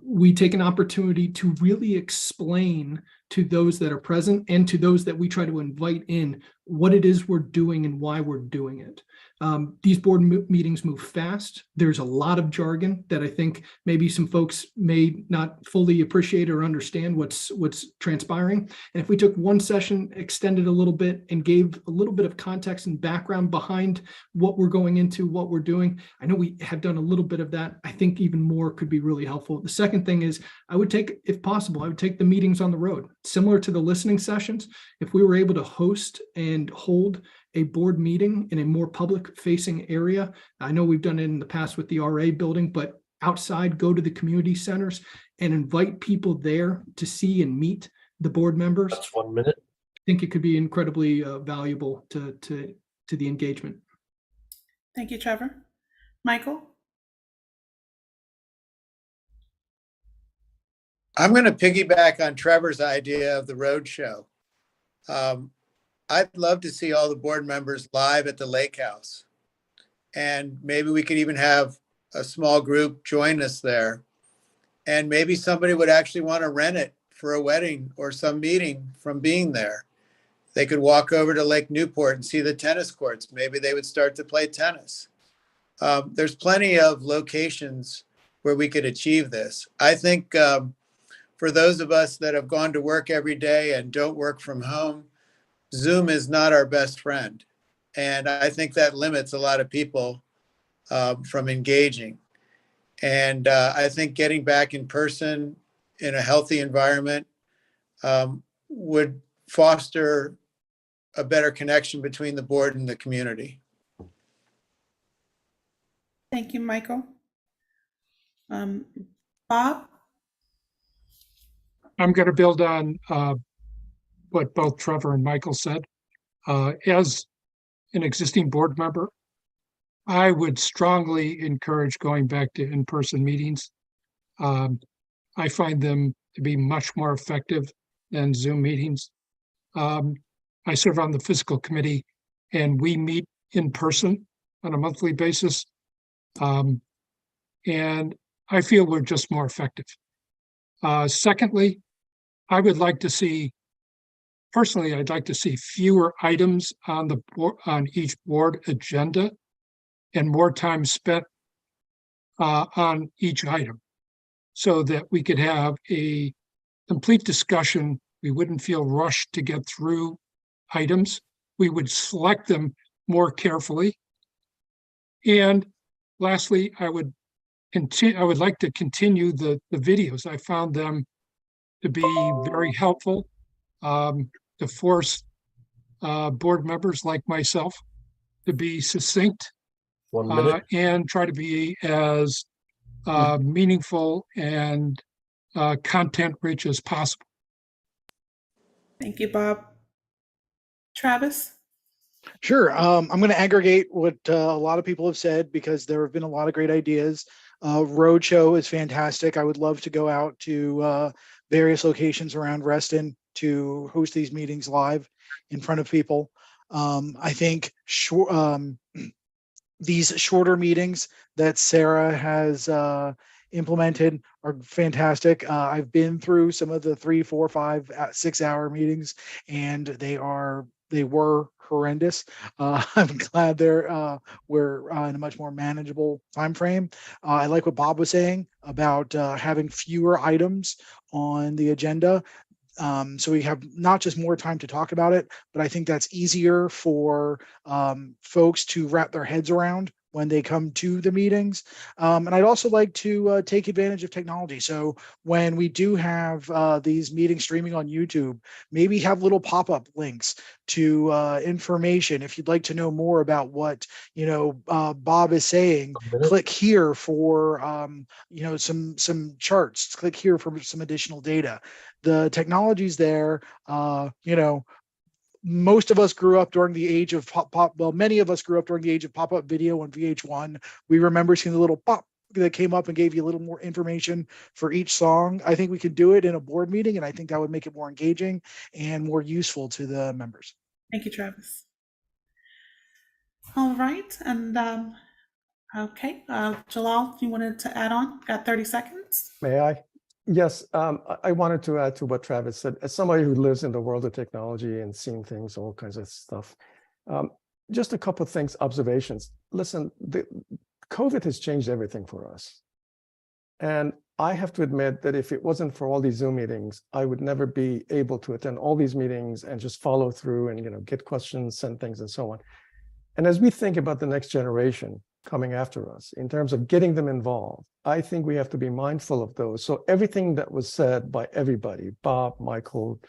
We take an opportunity to really explain to those that are present and to those that we try to invite in what it is we're doing and why we're doing it. These board meetings move fast. There's a lot of jargon that I think maybe some folks may not fully appreciate or understand what's transpiring. And if we took one session, extended a little bit, and gave a little bit of context and background behind what we're going into, what we're doing, I know we have done a little bit of that. I think even more could be really helpful. The second thing is, I would take, if possible, I would take the meetings on the road, similar to the listening sessions. If we were able to host and hold a board meeting in a more public facing area. I know we've done it in the past with the RA building, but outside, go to the community centers and invite people there to see and meet the board members. That's 1 minute. I think it could be incredibly valuable to the engagement. Thank you, Trevor. Michael? I'm going to piggyback on Trevor's idea of the road show. I'd love to see all the board members live at the lake house. And maybe we could even have a small group join us there. And maybe somebody would actually want to rent it for a wedding or some meeting from being there. They could walk over to Lake Newport and see the tennis courts. Maybe they would start to play tennis. There's plenty of locations where we could achieve this. I think for those of us that have gone to work every day and don't work from home, Zoom is not our best friend. And I think that limits a lot of people from engaging. And I think getting back in person in a healthy environment would foster a better connection between the board and the community. Thank you, Michael. Bob? I'm going to build on what both Trevor and Michael said. As an existing board member, I would strongly encourage going back to in-person meetings. I find them to be much more effective than Zoom meetings. I serve on the fiscal committee and we meet in person on a monthly basis. And I feel we're just more effective. Secondly, I would like to see, personally, I'd like to see fewer items on the board, on each board agenda, and more time spent on each item, so that we could have a complete discussion. We wouldn't feel rushed to get through items. We would select them more carefully. And lastly, I would like to continue the videos. I found them to be very helpful, to force board members like myself to be succinct 1 minute. and try to be as meaningful and content rich as possible. Thank you, Bob. Travis? Sure. I'm going to aggregate what a lot of people have said because there have been a lot of great ideas. Roadshow is fantastic. I would love to go out to various locations around Reston to host these meetings live in front of people. I think these shorter meetings that Sarah has implemented are fantastic. I've been through some of the 3, 4, 5, 6 hour meetings, and they were horrendous. I'm glad we're in a much more manageable time frame. I like what Bob was saying about having fewer items on the agenda. So we have not just more time to talk about it, but I think that's easier for folks to wrap their heads around when they come to the meetings. And I'd also like to take advantage of technology. So when we do have these meetings streaming on YouTube, maybe have little pop-up links to information. If you'd like to know more about what, Bob is saying, click here for, some charts, click here for some additional data. The technology's there. Most of us grew up during the age of many of us grew up during the age of pop-up video on VH1. We remember seeing the little pop that came up and gave you a little more information for each song. I think we could do it in a board meeting, and I think that would make it more engaging and more useful to the members. Thank you, Travis. All right, and okay, Jalal, you wanted to add on? Got 30 seconds. May I? Yes, I wanted to add to what Travis said. As somebody who lives in the world of technology and seeing things, all kinds of stuff, just a couple of things, observations. Listen, the COVID has changed everything for us. And I have to admit that if it wasn't for all these Zoom meetings, I would never be able to attend all these meetings and just follow through and get questions, send things, and so on. And as we think about the next generation coming after us, in terms of getting them involved, I think we have to be mindful of those. So everything that was said by everybody, Bob, Michael,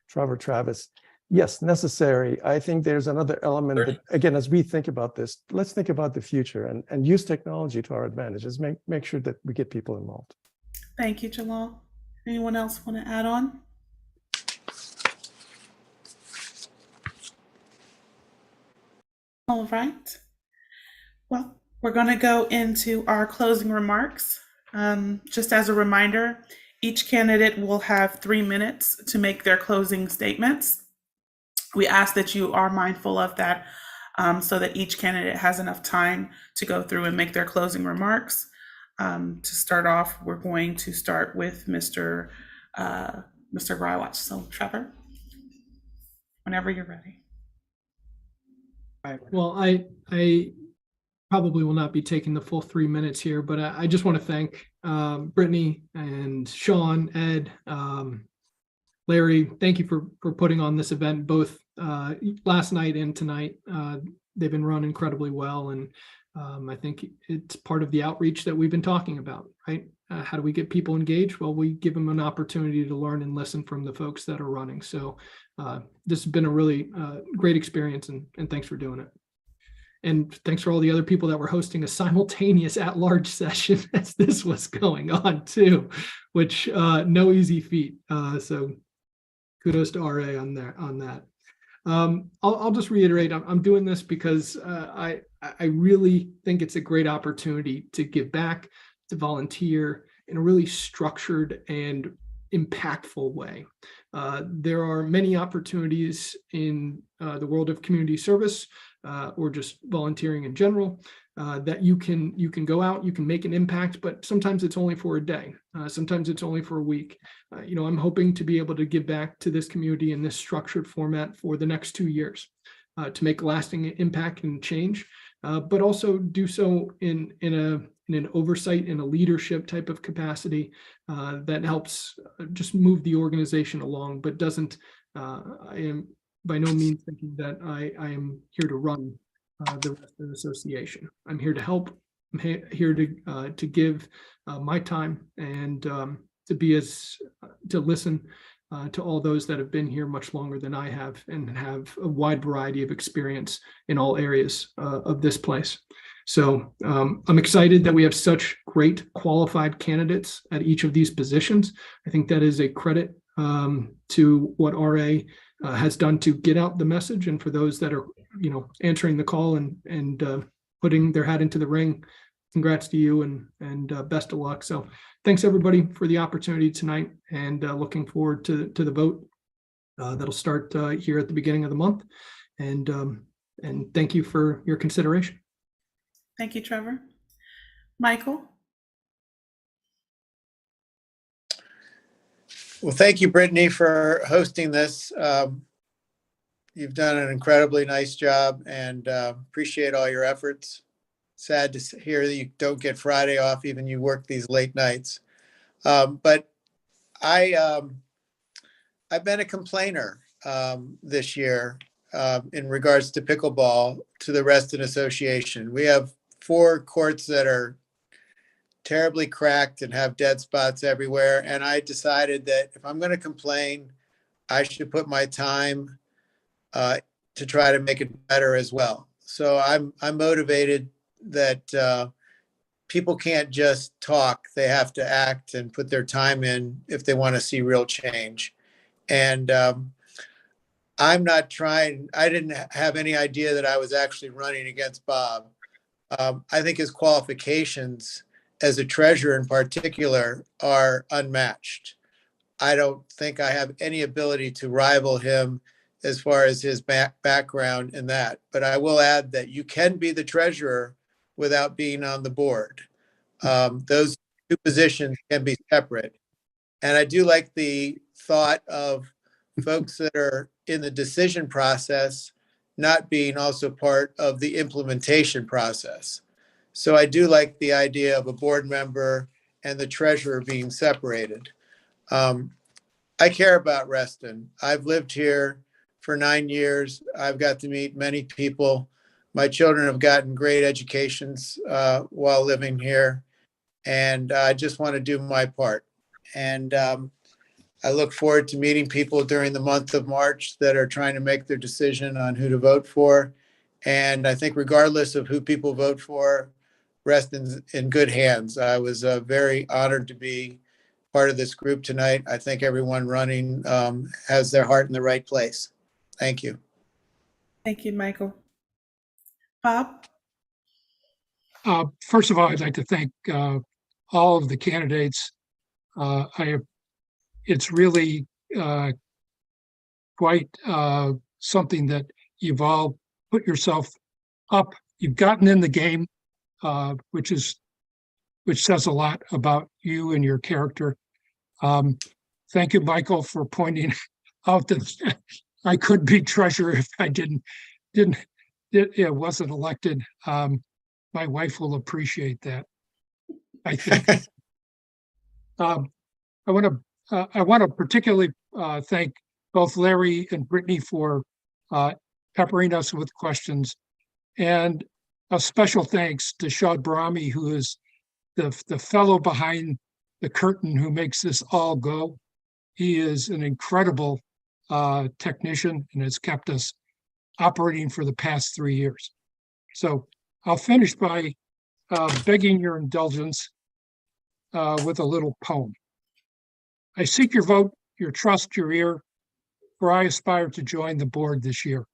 Trevor, Travis, yes, necessary. I think there's another element that, again, as we think about this, let's think about the future and use technology to our advantages. Make sure that we get people involved. Thank you, Jalal. Anyone else want to add on? All right. Well, we're going to go into our closing remarks. Just as a reminder, each candidate will have 3 minutes to make their closing statements. We ask that you are mindful of that so that each candidate has enough time to go through and make their closing remarks. To start off, we're going to start with Mr. Grywacz. So Trevor, whenever you're ready. All right. Well, I probably will not be taking the full 3 minutes here, but I just want to thank Brittany and Sean, Ed, Larry. Thank you for putting on this event, both last night and tonight. They've been run incredibly well, and I think it's part of the outreach that we've been talking about, right? How do we get people engaged? Well, we give them an opportunity to learn and listen from the folks that are running. So this has been a really great experience, and thanks for doing it. And thanks for all the other people that were hosting a simultaneous at-large session as this was going on too, which no easy feat. So kudos to RA on that. I'll just reiterate, I'm doing this because I really think it's a great opportunity to give back, to volunteer in a really structured and impactful way. There are many opportunities in the world of community service or just volunteering in general that you can go out, you can make an impact, but sometimes it's only for a day. Sometimes it's only for a week. I'm hoping to be able to give back to this community in this structured format for the next 2 years to make lasting impact and change, but also do so in an oversight and a leadership type of capacity that helps just move the organization along, but doesn't, I am by no means thinking that I am here to run the rest of the association. I'm here to help. I'm here to give my time and to listen to all those that have been here much longer than I have and have a wide variety of experience in all areas of this place. So I'm excited that we have such great qualified candidates at each of these positions. I think that is a credit to what RA has done to get out the message, and for those that are answering the call and putting their hat into the ring, congrats to you and best of luck. So thanks everybody for the opportunity tonight, and looking forward to the vote that'll start here at the beginning of the month, and thank you for your consideration. Thank you, Trevor. Michael? Well, thank you, Brittany, for hosting this. You've done an incredibly nice job, and appreciate all your efforts. Sad to hear that you don't get Friday off, even you work these late nights. But I've been a complainer this year in regards to pickleball to the Reston Association. We have 4 courts that are terribly cracked and have dead spots everywhere. And I decided that if I'm going to complain, I should put my time to try to make it better as well. So I'm motivated that people can't just talk; they have to act and put their time in if they want to see real change. And I'm not trying. I didn't have any idea that I was actually running against Bob. I think his qualifications as a treasurer in particular are unmatched. I don't think I have any ability to rival him as far as his background in that. But I will add that you can be the treasurer without being on the board. Those 2 positions can be separate. And I do like the thought of folks that are in the decision process not being also part of the implementation process. So I do like the idea of a board member and the treasurer being separated. I care about Reston. I've lived here for 9 years. I've got to meet many people. My children have gotten great educations while living here. And I just want to do my part. And I look forward to meeting people during the month of March that are trying to make their decision on who to vote for. And I think regardless of who people vote for, Reston's in good hands. I was very honored to be part of this group tonight. I think everyone running has their heart in the right place. Thank you. Thank you, Michael. Bob? First of all, I'd like to thank all of the candidates. It's really quite something that you've all put yourself up. You've gotten in the game, which says a lot about you and your character. Thank you, Michael, for pointing out that I could be treasurer if I wasn't elected. My wife will appreciate that, I think. I want to particularly thank both Larry and Brittany for peppering us with questions, and a special thanks to Shad Brahmi, who is the fellow behind the curtain who makes this all go. He is an incredible technician and has kept us operating for the past 3 years. So I'll finish by begging your indulgence with a little poem. I seek your vote, your trust, your ear, for I aspire to join the board this year.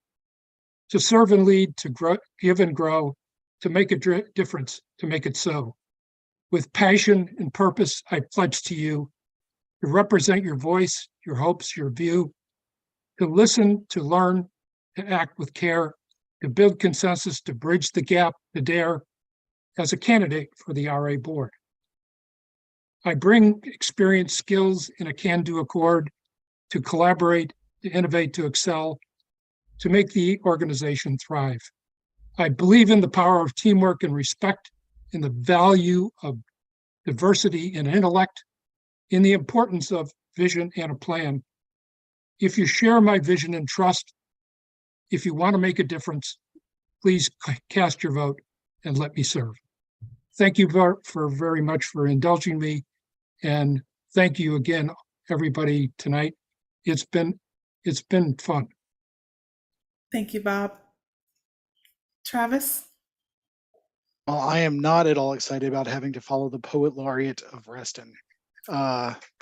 To serve and lead, to grow, give and grow, to make a difference, to make it so. With passion and purpose, I pledge to you to represent your voice, your hopes, your view, to listen, to learn, to act with care, to build consensus, to bridge the gap, to dare as a candidate for the RA board. I bring experience, skills in a can-do accord to collaborate, to innovate, to excel, to make the organization thrive. I believe in the power of teamwork and respect, in the value of diversity and intellect, in the importance of vision and a plan. If you share my vision and trust, if you want to make a difference, please cast your vote and let me serve. Thank you very much for indulging me. And thank you again, everybody, tonight. It's been fun. Thank you, Bob. Travis? Well, I am not at all excited about having to follow the poet laureate of Reston.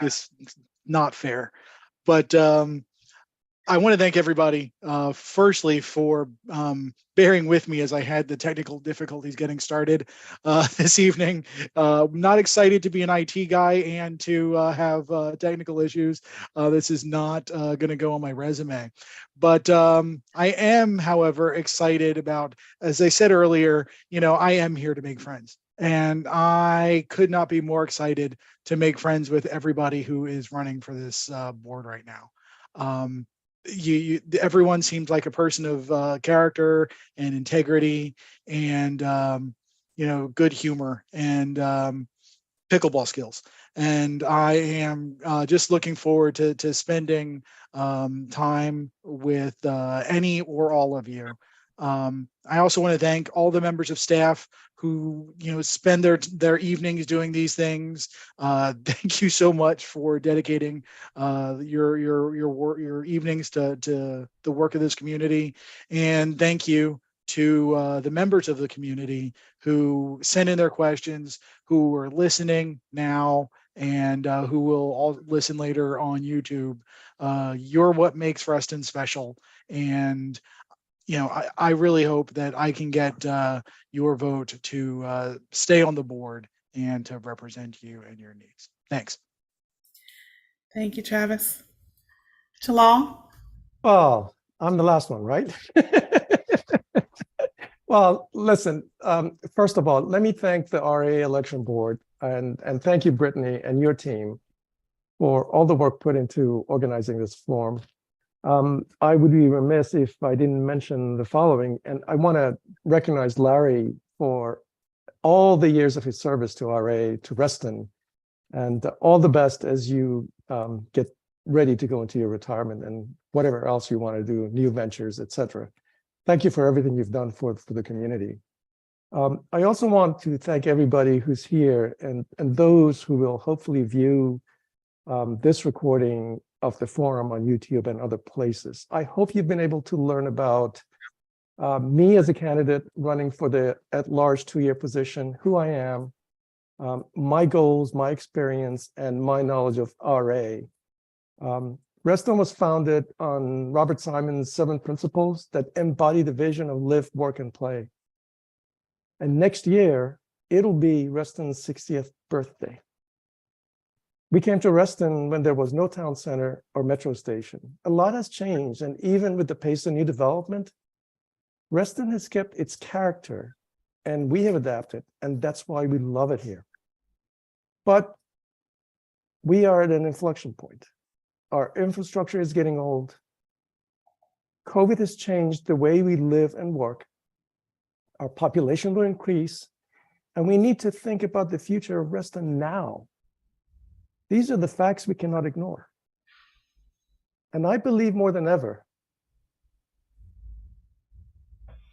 This is not fair. But I want to thank everybody, firstly, for bearing with me as I had the technical difficulties getting started this evening. Not excited to be an IT guy and to have technical issues. This is not going to go on my resume. But I am, however, excited about, as I said earlier, I am here to make friends. And I could not be more excited to make friends with everybody who is running for this board right now. Everyone seems like a person of character and integrity and good humor and pickleball skills, and I am just looking forward to spending time with any or all of you I also want to thank all the members of staff who, spend their evenings doing these things. Thank you so much for dedicating your evenings to the work of this community. And thank you to the members of the community who send in their questions, who are listening now, and who will all listen later on YouTube. You're what makes Reston special. And I really hope that I can get your vote to stay on the board and to represent you and your needs. Thanks. Thank you, Travis. Jalal? Oh, I'm the last one, right? Well, listen, first of all, let me thank the RA Election Board and thank you, Brittany, and your team for all the work put into organizing this forum. I would be remiss if I didn't mention the following, and I want to recognize Larry for all the years of his service to RA, to Reston, and all the best as you get ready to go into your retirement and whatever else you want to do, new ventures, etc. Thank you for everything you've done for the community. I also want to thank everybody who's here and those who will hopefully view this recording of the forum on YouTube and other places. I hope you've been able to learn about me as a candidate running for the at-large 2-year position, who I am, my goals, my experience, and my knowledge of RA. Reston was founded on Robert Simon's 7 principles that embody the vision of live, work, and play. And next year, it'll be Reston's 60th birthday. We came to Reston when there was no town center or metro station. A lot has changed, and even with the pace of new development, Reston has kept its character, and we have adapted, and that's why we love it here. But we are at an inflection point. Our infrastructure is getting old. COVID has changed the way we live and work. Our population will increase, and we need to think about the future of Reston now. These are the facts we cannot ignore. And I believe more than ever,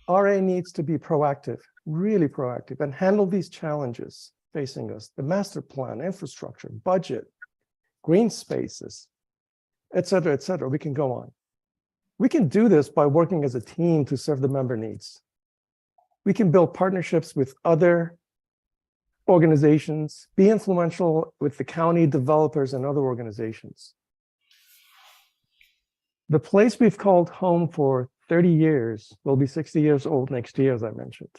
RA needs to be proactive, really proactive, and handle these challenges facing us: the master plan, infrastructure, budget, green spaces, et cetera, et cetera. We can go on. We can do this by working as a team to serve the member needs. We can build partnerships with other organizations, be influential with the county, developers, and other organizations. The place we've called home for 30 years will be 60 years old next year, as I mentioned.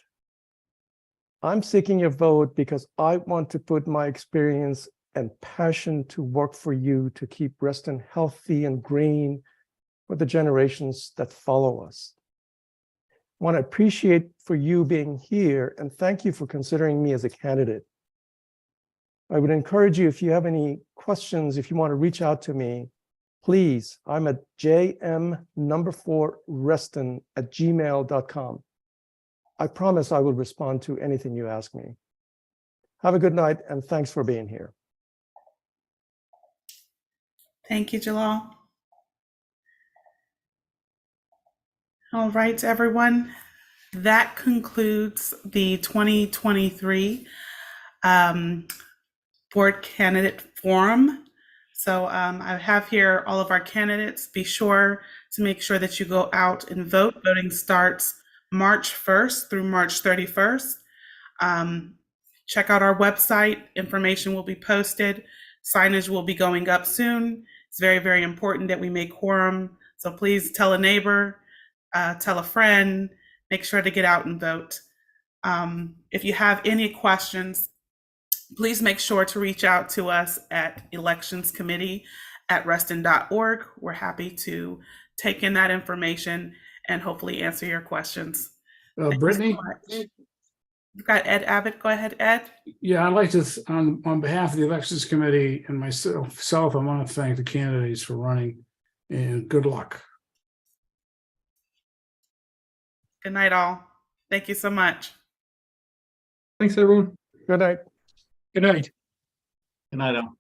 I'm seeking your vote because I want to put my experience and passion to work for you to keep Reston healthy and green for the generations that follow us. I want to appreciate for you being here and thank you for considering me as a candidate. I would encourage you, if you have any questions, if you want to reach out to me, please, I'm at jm4reston@gmail.com. I promise I will respond to anything you ask me. Have a good night and thanks for being here. Thank you, Jalal. All right, everyone. That concludes the 2023 board candidate forum. So I have here all of our candidates. Be sure to make sure that you go out and vote. Voting starts March 1st through March 31st. Check out our website. Information will be posted. Signage will be going up soon. It's very, very important that we make quorum. So please tell a neighbor, tell a friend, make sure to get out and vote. If you have any questions, please make sure to reach out to us at electionscommittee@reston.org. We're happy to take in that information and hopefully answer your questions. Brittany? We've got Ed Abbott. Go ahead, Ed. Yeah, I'd like to, on behalf of the Elections Committee and myself, I want to thank the candidates for running, and good luck. Good night, all. Thank you so much. Thanks, everyone. Good night. Good night. Good night, all.